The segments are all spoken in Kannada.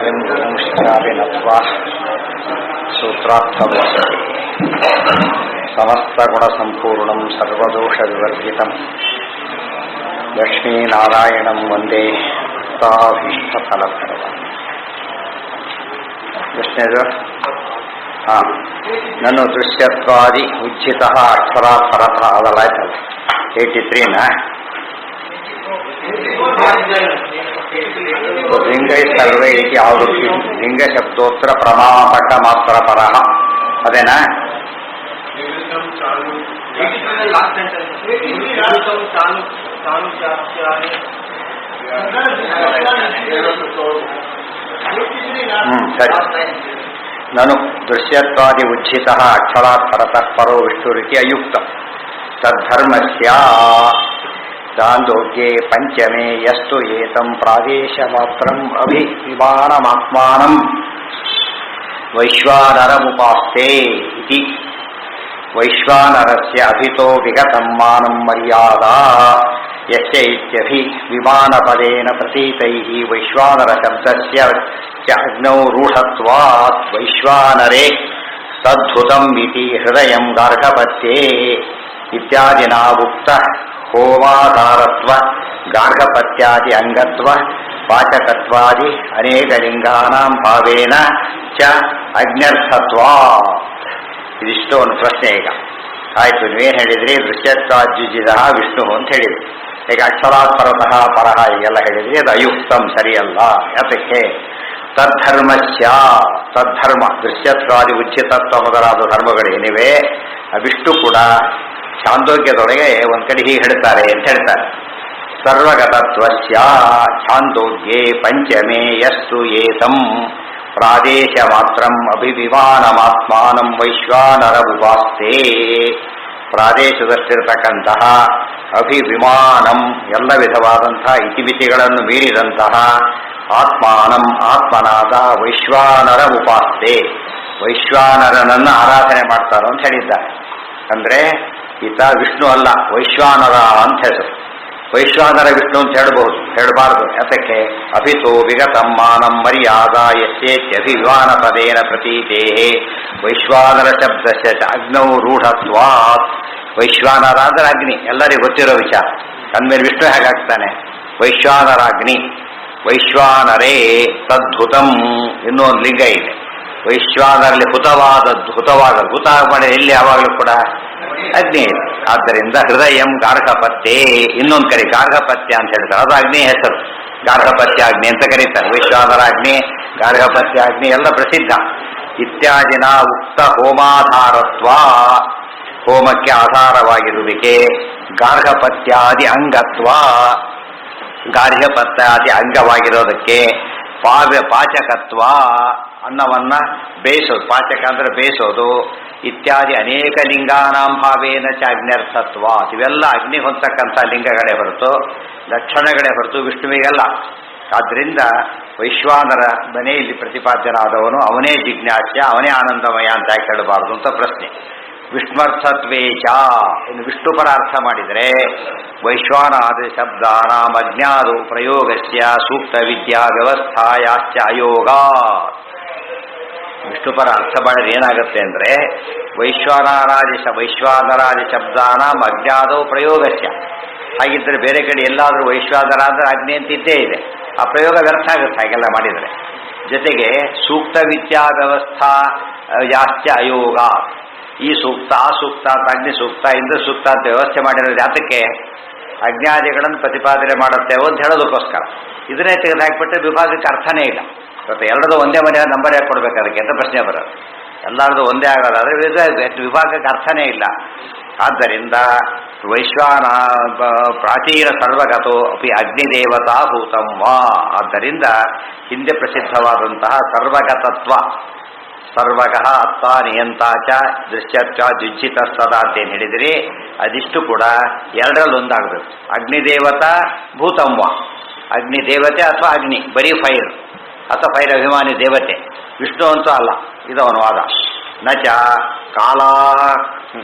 ಯಂ ಗುರುಂಶ್ಚಾಪಿ ನತ್ವಾ ಸೂತ್ರಾರ್ಥವಸತಿ ಸಮಸ್ತಗುಣಸಂಪೂರ್ಣಂ ಸರ್ವದೋಷವಿವರ್ಜಿತಂ ಲಕ್ಷ್ಮೀನಾರಾಯಣಂ ವಂದೇ ಭಕ್ತಾಭೀಷ್ಟಫಲಪ್ರದಂ. ಎಷ್ಟನೇದು? ಹಾಂ, ನನ್ನು ದೃಶ್ಯತ್ವಾದಿ ಉಜ್ಜಿತಃ ಅಕ್ಷರ ಪರತ ಅದಲ್ಲ ಆಯ್ತಲ್ಲ. 83ನಾ? ಲಿಂಗೈ ಸರ್ವೇ ಇತಿ ಆವೃತ್ತಿ ಲಿಂಗ ಶಬ್ದೋತ್ತರ ಪ್ರಮಾಪಕ ಮಾತ್ರ ಪರಃ ಅದೇನಾ? ಸರಿ. ನನು ದೃಶ್ಯತ್ವಾದಿ ಉಜ್ಜಿತಃ ಅಕ್ಷರಾತ್ ಪರತಃ ಪರೋ ವಿಷ್ಣುರಿತಿ ಅಯುಕ್ತಂ ತದ್ಧರ್ಮಸ್ಯ ಚಾಂದೋಗ್ಯೆ ಪಂಚಮೇ ಯಸ್ತು ಏತಂ ಪ್ರಾದೇಶ ಮಾತ್ರಂ ಅಭಿವಿಮಾನಮಾತ್ಮಾನಂ ವೈಶ್ವಾನರಮುಪಾಸ್ತೆ ಇತಿ. ವೈಶ್ವಾನರಸ್ಯ ಅಭಿತೋ ವಿಗತಂ ಮಾನಂ ಮರ್ಯಾದಾ ಯಸ್ಯ ಇತ್ಯಭಿ ವಿಮಾನಪದೇನ ಪ್ರತೀತೈಃ ವೈಶ್ವಾನರ ಶಬ್ದಸ್ಯ ಚ ಅಗ್ನೌ ರೂಢತ್ವಾತ್ ವೈಶ್ವಾನರೇ ತದ್ಧುತಂ ಇತಿ ಹೃದಯಂ ಗಾರ್ಹಪತ್ಯೇ ಇತ್ಯಾದಿನಾ ಉಕ್ತ ಹೋಮಾಧಾರತ್ವ ಗಾರ್ಹಪತ್ಯಾದಿ ಅಂಗತ್ವ ವಾಚಕತ್ವಾದಿ ಅನೇಕ ಲಿಂಗಾನಾಂ ಭಾವೇನ ಚ ಅಜ್ಞರ್ಥತ್ವಾತ್. ಇದಿಷ್ಟು ಒಂದು ಪ್ರಶ್ನೆ. ಈಗ ಆಯ್ತು, ನೀವೇನು ಹೇಳಿದ್ರಿ? ದೃಶ್ಯತ್ವಾದ್ಯುಜಿದ ವಿಷ್ಣು ಅಂತ ಹೇಳಿದ್ರಿ. ಈಗ ಅಕ್ಷರಾತ್ ಪರತಃ ಪರಹ ಹೀಗೆಲ್ಲ ಹೇಳಿದ್ರಿ, ಅದು ಅಯುಕ್ತಂ, ಸರಿಯಲ್ಲ. ಯಾತಕ್ಕೆ? ತದ್ಧರ್ಮಸ್ಯ, ತದ್ಧರ್ಮ ದೃಶ್ಯತ್ವಾದಿ ಉಜ್ಜಿತತ್ವ ಮೊದಲಾದ ಧರ್ಮಗಳೇನಿವೆ ಅವಿಷ್ಟು ಕೂಡ ಛಾಂದೋಗ್ಯದೊಳಗೆ ಒಂದು ಕಡೆ ಹೀಗೆ ಹೇಳ್ತಾರೆ ಅಂತ ಹೇಳ್ತಾರೆ. ಸರ್ವಗತತ್ವಸ್ಯ ಛಾಂದೋಗ್ಯೆ ಪಂಚಮೇ ಯಸ್ತು ಏತಂ ಪ್ರಾದೇಶ ಮಾತ್ರಂ ಅಭಿವಿಮಾನಮಾತ್ಮಾನಂ ವೈಶ್ವಾನರಮುಪಾಸ್ತೆ. ಪ್ರಾದೇಶದಷ್ಟಿರತಕ್ಕಂತಹ ಅಭಿವಿಮಾನಂ ಎಲ್ಲ ವಿಧವಾದಂತಹ ಇತಿಮಿತಿಗಳನ್ನು ಮೀರಿದಂತಹ ಆತ್ಮಾನಂ ಆತ್ಮನಾದ ವೈಶ್ವಾನರಮುಪಾಸ್ತೆ, ವೈಶ್ವಾನರನನ್ನು ಆರಾಧನೆ ಮಾಡ್ತಾರೋ ಅಂತ ಹೇಳಿದ್ದಾರೆ. ಅಂದರೆ ಈತ ವಿಷ್ಣು ಅಲ್ಲ, ವೈಶ್ವಾನರ ಅಂತ ಹೆಸರು. ವೈಶ್ವಾನರ ವಿಷ್ಣು ಅಂತ ಹೇಳಬಹುದು, ಹೇಳಬಾರದು. ಯಾತಕ್ಕೆ? ಅಭಿತೋ ವಿಗತಂ ಮಾನಂ ಮರ್ಯಾದಾ ಯಸ್ಯೇತ್ಯಭಿವಿಮಾನ ಪದೇನ ಪ್ರತೀತೇ ವೈಶ್ವಾನರ ಶಬ್ದಸ್ಯ ಅಗ್ನೌ ರೂಢತ್ವಾತ್. ವೈಶ್ವಾನರ ಅಂದ್ರೆ ಅಗ್ನಿ, ಎಲ್ಲರಿಗೂ ಗೊತ್ತಿರೋ ವಿಚಾರ. ಅಂದಮೇಲೆ ವಿಷ್ಣು ಹೇಗಾಗ್ತಾನೆ? ವೈಶ್ವಾನರಾಗ್ನಿ. ವೈಶ್ವಾನರೇ ತದ್ಧುತಂ, ಇನ್ನೂ ಒಂದು ಲಿಂಗ ಇದೆ. ವೈಶ್ವಾನರಲ್ಲಿ ಹುತವಾದದ್ದು, ಹುತ ಮಾಡಿ ಎಲ್ಲಿ ಯಾವಾಗಲೂ ಕೂಡ ಅಗ್ನಿ ಇದೆ. ಆದ್ದರಿಂದ ಹೃದಯಂ ಗಾರ್ಹಪತ್ಯೆ, ಇನ್ನೊಂದು ಕಡೆ ಗಾರ್ಹಪತ್ಯ ಅಂತ ಹೇಳ್ತಾರೆ, ಅದು ಅಗ್ನಿ ಹೆಸರು. ಗಾರ್ಹಪತ್ಯ ಅಗ್ನಿ ಅಂತ ಕರೀತಾರೆ. ವೈಶ್ವಾನರ ಅಗ್ನಿ, ಗಾರ್ಹಪತ್ಯ ಅಗ್ನಿ ಎಲ್ಲ ಪ್ರಸಿದ್ಧ. ಇತ್ಯಾದಿನ ಉಕ್ತ ಹೋಮಾಧಾರತ್ವ, ಹೋಮಕ್ಕೆ ಆಧಾರವಾಗಿರುವಿಕೆ. ಗಾರ್ಹಪತ್ಯಾದಿ ಅಂಗತ್ವ, ಗಾರ್ಹಪತ್ಯಾದಿ ಅಂಗವಾಗಿರೋದಕ್ಕೆ. ಪಾಚಕತ್ವ, ಅನ್ನವನ್ನ ಬೇಯಿಸೋದು, ಪಾಚಕ ಅಂದ್ರೆ ಬೇಯಿಸೋದು. ಇತ್ಯಾದಿ ಅನೇಕ ಲಿಂಗಾನಾಂ ಭಾವೇನ ಚ ಅಗ್ನ್ಯರ್ಥತ್ವ, ಇವೆಲ್ಲ ಅಗ್ನಿ ಹೊಂದತಕ್ಕಂಥ ಲಿಂಗಗಳೇ ಹೊರತು, ಲಕ್ಷಣಗಳೇ ಹೊರತು ವಿಷ್ಣುವಿಗಲ್ಲ. ಆದ್ದರಿಂದ ವೈಶ್ವಾನರ ಮನೆಯಲ್ಲಿ ಪ್ರತಿಪಾದ್ಯನಾದವನು ಅವನೇ ಜಿಜ್ಞಾಸ್ಯ, ಅವನೇ ಆನಂದಮಯ ಅಂತ ಯಾಕೆ ಹೇಳಬಾರದು ಅಂತ ಪ್ರಶ್ನೆ. ವಿಷ್ಣರ್ಥತ್ವೇಚ, ಇನ್ನು ವಿಷ್ಣು ಪರ ಅರ್ಥ ಮಾಡಿದರೆ ವೈಶ್ವಾನಾದಿ ಶಬ್ದಾನಾಂ ಅಜ್ಞಾದು ಪ್ರಯೋಗಸ್ಯ ಸೂಕ್ತ ವಿದ್ಯಾ ವ್ಯವಸ್ಥಾಯಾಶ್ಚ ಅಯೋಗ. ವಿಷ್ಣು ಪರ ಅರ್ಥ ಮಾಡಿದ್ರೆ ಏನಾಗುತ್ತೆ ಅಂದರೆ ವೈಶ್ವಾನರಾದಿ ಶಬ್ದಾನಾಂ ಅಜ್ಞಾದೋ ಪ್ರಯೋಗಸ್ಯ. ಹಾಗಿದ್ದರೆ ಬೇರೆ ಕಡೆ ಎಲ್ಲಾದರೂ ವೈಶ್ವಾನರ ಅಂದರೆ ಅಗ್ನಿ ಅಂತ ಇದ್ದೇ ಇದೆ, ಆ ಪ್ರಯೋಗ ವ್ಯರ್ಥ ಆಗುತ್ತೆ ಹಾಗೆಲ್ಲ ಮಾಡಿದರೆ. ಜೊತೆಗೆ ಸೂಕ್ತ ವಿದ್ಯಾ ವ್ಯವಸ್ಥಾ ಯಾಶ್ಚ ಅಯೋಗ. ಈ ಸೂಕ್ತ ಆ ಸೂಕ್ತ ಅಂತ ಅಗ್ನಿ ಸೂಕ್ತ ಇಂದ್ರ ಸೂಕ್ತ ಅಂತ ವ್ಯವಸ್ಥೆ ಮಾಡಿರೋದು ಯಾತಕ್ಕೆ? ಅಜ್ಞಾದಿಗಳನ್ನು ಪ್ರತಿಪಾದನೆ ಮಾಡುತ್ತೇವೆ ಅಂತ ಹೇಳೋದಕ್ಕೋಸ್ಕರ. ಇದನ್ನೇ ತೆಗೆದು ಹಾಕಿಬಿಟ್ರೆ ವಿಭಾಗಕ್ಕೆ ಅರ್ಥನೇ ಇಲ್ಲ. ಇವತ್ತು ಎಲ್ಲರದು ಒಂದೇ ಮನೆಯ ನಂಬರ್ ಯಾಕೆ ಕೊಡಬೇಕು ಅದಕ್ಕೆ ಅಂತ ಪ್ರಶ್ನೆ ಬರೋದು. ಎಲ್ಲರದು ಒಂದೇ ಆಗೋದಾದರೆ ವಿಭಾಗಕ್ಕೆ ಅರ್ಥನೇ ಇಲ್ಲ. ಆದ್ದರಿಂದ ವೈಶ್ವಾನ ಪ್ರಾಚೀನ ಸರ್ವಗತೋ ಅಪಿ ಅಗ್ನಿದೇವತಾ ಭೂತಂ ವಾ. ಆದ್ದರಿಂದ ಹಿಂದೆ ಪ್ರಸಿದ್ಧವಾದಂತಹ ಸರ್ವಗತತ್ವ, ಸರ್ವಗಃ ಅತ್ತ ನಿಯಂತಾಚ ದೃಶ್ಯತ್ವ ಜುಜ್ಜಿತ ಸದಾ ಅಂತೇನು ಹೇಳಿದಿರಿ, ಅದಿಷ್ಟು ಕೂಡ ಎರಡರಲ್ಲಿ ಒಂದಾಗಬೇಕು. ಅಗ್ನಿದೇವತಾ ಭೂತಂವ, ಅಗ್ನಿ ದೇವತೆ ಅಥವಾ ಅಗ್ನಿ ಬರೀ ಫೈರ್ ಅಥವಾ ಫೈರ್ ಅಭಿಮಾನಿ ದೇವತೆ, ವಿಷ್ಣು ಅಂತೂ ಅಲ್ಲ. ಇದು ಅವನ ವಾದ. ನಚ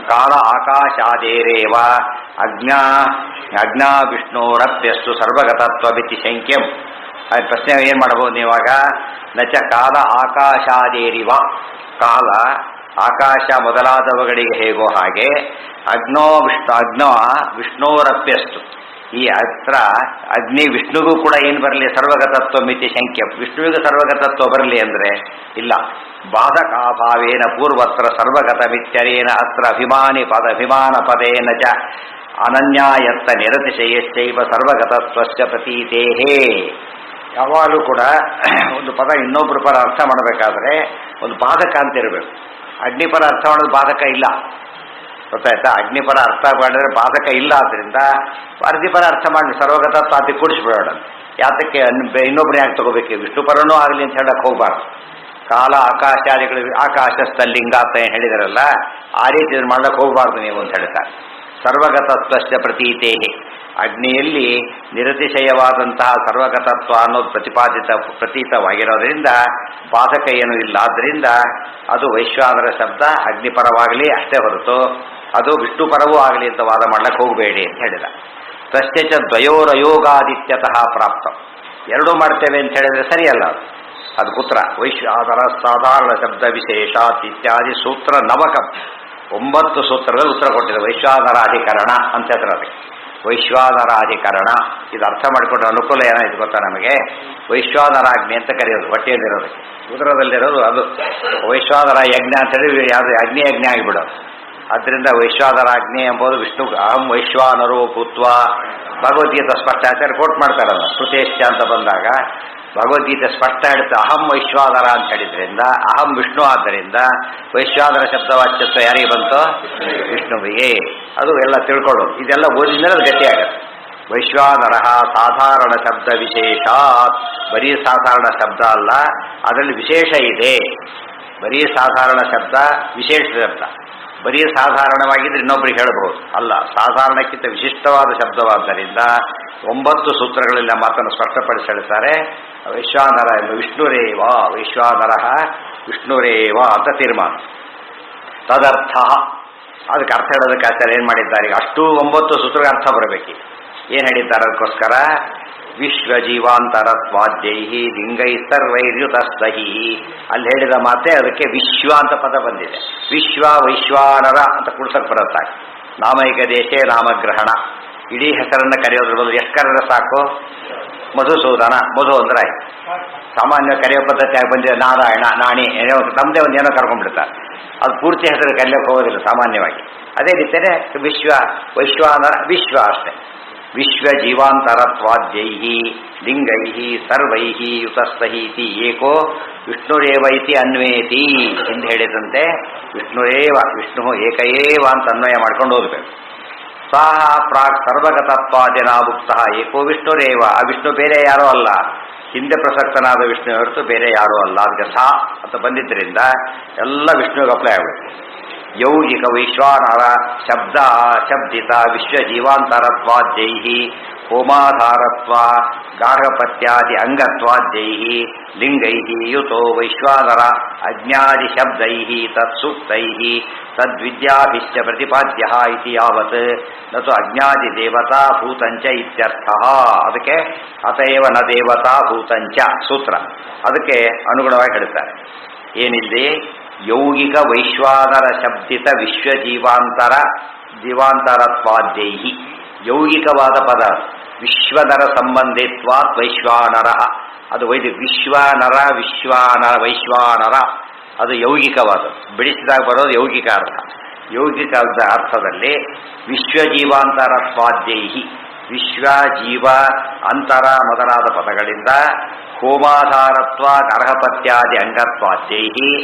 ಕಾಲ ಆಕಾಶಾದೇರೇವ ಅಗ್ನಾ ವಿಷ್ಣೋರಪ್ಯಸ್ತು ಸರ್ವಗತತ್ವವಿತಿ ಶಂಕ್ಯಂ ಅದು ಪ್ರಶ್ನೆ ಏನು ಮಾಡಬಹುದು ನೀವಾಗ? ನಚ ಕಾಲ ಆಕಾಶಾದೇರಿವ, ಕಾಲ ಆಕಾಶ ಮೊದಲಾದವುಗಳಿಗೆ ಹೇಗೋ ಹಾಗೆ ಅಗ್ನೋ ವಿಷ್ಣೋರಪ್ಯಸ್ತು. ಈ ಹತ್ರ ಅಗ್ನಿ ವಿಷ್ಣುಗೂ ಕೂಡ ಏನು ಬರಲಿ? ಸರ್ವಗತತ್ವ ಮಿತಿ ಶಂಕ್ಯ. ವಿಷ್ಣುವಿಗೂ ಸರ್ವಗತತ್ವ ಬರಲಿ ಅಂದರೆ ಇಲ್ಲ. ಬಾಧಕಾಭಾವೇನ ಪೂರ್ವತ್ರ ಸರ್ವಗತ ಮಿತ್ಯರೇನ ಅತ್ರ ಅಭಿಮಾನ ಪದೇನ ಚ ಅನನ್ಯಾಯತ್ತ ನಿರತಿಶಯಶ್ಚೈವ ಸರ್ವಗತತ್ವಶ್ಚ ಪ್ರತೀತೇಹೇ. ಯಾವಾಗಲೂ ಕೂಡ ಒಂದು ಪದ ಇನ್ನೊಬ್ಬರ ಪರ ಅರ್ಥ ಮಾಡಬೇಕಾದ್ರೆ ಒಂದು ಬಾಧಕ ಅಂತ ಇರಬೇಕು. ಅಗ್ನಿಪರ ಅರ್ಥ ಮಾಡೋದು ಬಾಧಕ ಇಲ್ಲ, ಗೊತ್ತಾಯ್ತಾ? ಅಗ್ನಿಪರ ಅರ್ಥ ಮಾಡಿದ್ರೆ ಬಾಧಕ ಇಲ್ಲ. ಆದ್ದರಿಂದ ಅರ್ಧಿಪರ ಅರ್ಥ ಮಾಡಿ ಸರ್ವಗತತ್ವ ಅತಿ ಕೂಡಿಸ್ಬಿಡೋಣ. ಯಾತಕ್ಕೆ ಇನ್ನೊಬ್ಬರು ಯಾಕೆ ತಗೋಬೇಕು? ವಿಷ್ಣುಪರನೂ ಆಗಲಿ ಅಂತ ಹೇಳಕ್ಕೆ ಹೋಗ್ಬಾರ್ದು. ಕಾಲ ಆಕಾಶಾದಿಗಳು ಆಕಾಶಸ್ಥಲಿಂಗ ಅಂತ ಏನು ಹೇಳಿದಾರಲ್ಲ, ಆ ರೀತಿ ಮಾಡ್ಲಿಕ್ಕೆ ಹೋಗಬಾರ್ದು ನೀವು ಅಂತ ಹೇಳ್ತಾರೆ. ಸರ್ವಗತತ್ವಶ್ಚ ಪ್ರತೀತೇಹಿ, ಅಗ್ನಿಯಲ್ಲಿ ನಿರತಿಶಯವಾದಂತಹ ಸರ್ವಗತತ್ವ ಅನ್ನೋದು ಪ್ರತೀತವಾಗಿರೋದ್ರಿಂದ ಬಾಧಕ ಏನೂ ಇಲ್ಲ. ಆದ್ದರಿಂದ ಅದು ವೈಶ್ವಾನರ ಶಬ್ದ ಅಗ್ನಿಪರವಾಗಲಿ ಅಷ್ಟೇ ಹೊರತು ಅದು ವಿಷ್ಣುಪರವೂ ಆಗಲಿ ಅಂತ ವಾದ ಮಾಡ್ಲಿಕ್ಕೆ ಹೋಗಬೇಡಿ ಅಂತ ಹೇಳಿದ. ತಶ್ಚ ದ್ವಯೋರಯೋಗಾದಿತ್ಯತಃ ಪ್ರಾಪ್ತ, ಎರಡೂ ಮಾಡ್ತೇವೆ ಅಂತ ಹೇಳಿದ್ರೆ ಸರಿಯಲ್ಲ. ಅದು ಪುತ್ರ ವೈಶ್ವಾನರ ಸಾಧಾರಣ ಶಬ್ದ ವಿಶೇಷಾತ್ ಇತ್ಯಾದಿ ಸೂತ್ರ ನವಕಂ, 9 ಸೂತ್ರದಲ್ಲಿ ಉತ್ತರ ಕೊಟ್ಟಿದೆ. ವೈಶ್ವಾನರಾಧಿಕರಣ ಅಂತ ಹೇಳ್ತಾರೆ ಅದಕ್ಕೆ, ವೈಶ್ವಾನರಾಧಿಕರಣ. ಇದು ಅರ್ಥ ಮಾಡಿಕೊಂಡ್ರೆ ಅನುಕೂಲ ಏನಾಯ್ತು ಗೊತ್ತಾ ನಮಗೆ? ವೈಶ್ವಾನರಾಜ್ಞೆ ಅಂತ ಕರೆಯೋದು, ಹೊಟ್ಟೆಯಲ್ಲಿರೋದಕ್ಕೆ ಉದರದಲ್ಲಿರೋದು ಅದು ವೈಶ್ವಾನರ ಯಜ್ಞ ಅಂತೇಳಿ ಯಾವುದು ಅಗ್ನಿ ಯಜ್ಞ ಆಗಿಬಿಡೋದು. ಆದ್ದರಿಂದ ವೈಶ್ವಾನರಾಜ್ಞೆ ಎಂಬುದು ವಿಷ್ಣು ಅಹಂ ವೈಶ್ವಾನರೋ ಭೂತ್ವ. ಭಗವದ್ಗೀತಾ ಸ್ಪಷ್ಟ ಆಚಾರ್ಯ ಕೋಟ್ ಮಾಡ್ತಾರಲ್ಲ, ಶ್ರುತೇಶ್ಚ ಅಂತ ಬಂದಾಗ ಭಗವದ್ಗೀತೆ ಸ್ಪಷ್ಟ ಹೇಳ್ತಾ ಅಹಂ ವೈಶ್ವಾನರ ಅಂತ ಹೇಳಿದ್ರಿಂದ ಅಹಂ ವಿಷ್ಣು. ಆದ್ದರಿಂದ ವೈಶ್ವಾನರ ಶಬ್ದವಾಚ್ಯತ್ವ ಯಾರಿಗೆ ಬಂತು? ವಿಷ್ಣುವಿಗೆ. ಅದು ಎಲ್ಲ ತಿಳ್ಕೊಳ್ಳೋದು. ಇದೆಲ್ಲ ಓದಿದ್ಮೇಲೆ ಅದು ಗಟ್ಟಿಯಾಗುತ್ತೆ. ವೈಶ್ವಾನರ ಸಾಧಾರಣ ಶಬ್ದ ವಿಶೇಷಾತ್, ಬರೀ ಸಾಧಾರಣ ಶಬ್ದ ಅಲ್ಲ, ಅದರಲ್ಲಿ ವಿಶೇಷ ಇದೆ. ಬರೀ ಸಾಧಾರಣ ಶಬ್ದ ವಿಶೇಷ ಶಬ್ದ. ಬರೀ ಸಾಧಾರಣವಾಗಿದ್ರೆ ಇನ್ನೊಬ್ಬರಿಗೆ ಹೇಳಬಹುದು, ಅಲ್ಲ, ಸಾಧಾರಣಕ್ಕಿಂತ ವಿಶಿಷ್ಟವಾದ ಶಬ್ದವಾದ್ದರಿಂದ 9 ಸೂತ್ರಗಳಲ್ಲಿ ಮಾತನ್ನು ಸ್ಪಷ್ಟಪಡಿಸಿ ಹೇಳ್ತಾರೆ. ವೈಶ್ವಾನರ ಎಂಬ ವಿಷ್ಣುರೇವ, ವೈಶ್ವಾನರ ವಿಷ್ಣುರೇವ ಅಂತ ತೀರ್ಮಾನ. ತದರ್ಥ, ಅದಕ್ಕೆ ಅರ್ಥ ಹೇಳೋದಕ್ಕೆ ಆಚಾರ್ಯ ಏನು ಮಾಡಿದ್ದಾರೆ? ಅಷ್ಟು 9 ಸೂತ್ರಕ್ಕೆ ಅರ್ಥ ಬರಬೇಕು. ಏನು ಹೇಳಿದ್ದಾರೆ ಅದಕ್ಕೋಸ್ಕರ? ವಿಶ್ವಜೀವಾಂತರತ್ವಾದ್ಯೈ ಲಿಂಗೈ ಸರ್ವೈರ್ಯುತಸ್ತಹಿ, ಅಲ್ಲಿ ಹೇಳಿದ ಮಾತೆ ಅದಕ್ಕೆ ವಿಶ್ವ ಅಂತ ಪದ ಬಂದಿದೆ. ವಿಶ್ವ ವೈಶ್ವಾನರ ಅಂತ ಕುಡ್ಸಕ್ಕೆ ಬರುತ್ತಾಗ ನಾಮೈಕ ದೇಶೇ ನಾಮಗ್ರಹಣ, ಇಡೀ ಹೆಸರನ್ನು ಕರೆಯೋದ್ರ ಬದಲು ಎಷ್ಟು ಕರೆದ್ರೆ ಸಾಕು? ಮಧುಸೂದನ, ಮಧು ಅಂದ್ರೆ ಆಯ್ತು. ಸಾಮಾನ್ಯ ಕರೆಯೋ ಪದ್ಧತಿ ಆಗಿ ಬಂದಿದೆ. ನಾರಾಯಣ, ನಾಣಿ, ಏನೋ ನಮ್ಮದೇ ಒಂದು ಏನೋ ಕರ್ಕೊಂಡ್ಬಿಡ್ತಾರೆ. ಅದು ಪೂರ್ತಿ ಹೆಸರು ಕರೆಯಕ್ಕೆ ಹೋಗೋದಿಲ್ಲ ಸಾಮಾನ್ಯವಾಗಿ. ಅದೇ ರೀತಿಯೇ ವಿಶ್ವ ವೈಶ್ವಾನರ ವಿಶ್ವ ಅಷ್ಟೇ. ವಿಶ್ವ ಜೀವಾಂತರತ್ವಾದ್ಯೈ ಲಿಂಗೈ ಸರ್ವೈ ಯುತಸ್ತಹೀತಿ ಏಕೋ ವಿಷ್ಣುರೇವ ಇತಿ ಅನ್ವೇತಿ ಎಂದು ಹೇಳಿದಂತೆ ವಿಷ್ಣುರೇವ, ವಿಷ್ಣು ಏಕಏವ ಅಂತ ಅನ್ವಯ ಮಾಡ್ಕೊಂಡು ಹೋಗ್ಬೇಕು. ಸಾಹ ಪ್ರಾಕ್ ಸರ್ವಗತತ್ವಾದಿನಾಭುಕ್ತ ಏಕೋ ವಿಷ್ಣುರೇವ, ಆ ವಿಷ್ಣು ಬೇರೆ ಯಾರೂ ಅಲ್ಲ, ಹಿಂದೆ ಪ್ರಸಕ್ತನಾದ ವಿಷ್ಣು ಹೊರತು ಬೇರೆ ಯಾರೂ ಅಲ್ಲ. ಅದಕ್ಕೆ ಸಾ ಅಂತ ಬಂದಿದ್ದರಿಂದ ಎಲ್ಲ ವಿಷ್ಣುವಿಗೆ ಅಪ್ಲೈ ಆಗಬೇಕು. ಯೌಗಿಕ ವೈಶ್ವಾನರ ಶಬ್ದ ಶಬ್ದಿತ ವಿಶ್ವಜೀವಾಂತರತ್ವಾದ್ಯೈ ಹೋಮಾಧಾರತ್ವ ಗಾರ್ಹಪತ್ಯಾದಿ ಅಂಗತ್ವಾದ್ಯೈ ಲಿಂಗೈ ಯುತೋ ವೈಶ್ವಾನರ ಅಜ್ಞಾದಿ ಶಬ್ದೈ ತತ್ಸೂಕ್ತೈ ತದ್ವಿದ್ಯಾಭಿಶ್ಚ ಪ್ರತಿಪಾದ್ಯ ಇತಿ ಯಾವತ್ ನತು ಅಜ್ಞಾದಿ ದೇವತಾ ಭೂತಂಚ ಇತ್ಯರ್ಥ. ಅದಕ್ಕೆ ಅತಯವ ನ ದೇವತಾ ಭೂತಂಚ ಸೂತ್ರ ಅದಕ್ಕೆ ಅನುಗುಣವಾಗಿ ಹೇಳ್ತಾರೆ. ಏನಿಲ್ಲಿ ಯೌಗಿಕ ವೈಶ್ವಾನರ ಶಬ್ದಿತ ಜೀವಾಂತರತ್ವಾದ್ಯೈ, ಯೌಗಿಕವಾದ ಪದ. ವಿಶ್ವನರ ಸಂಬಂಧಿತ್ವಾತ್ ವೈಶ್ವಾನರ, ಅದು ವಿಶ್ವಾನರ ವೈಶ್ವಾನರ, ಅದು ಯೌಗಿಕವಾದ. ಬಿಡಿಸಿದಾಗ ಬರೋದು ಯೌಗಿಕ ಅರ್ಥ. ಯೌಗಿಕ ಅರ್ಥದಲ್ಲಿ ವಿಶ್ವಜೀವಾಂತರತ್ವಾದ್ಯೈ, ವಿಶ್ವ ಜೀವ ಅಂತರ ಮೊದಲಾದ ಪದಗಳಿಂದ ಹೋಮಾಧಾರತ್ವ ಗಾರ್ಹಪತ್ಯಾದಿ ಅಂಗತ್ವಾದ್ಯೈ,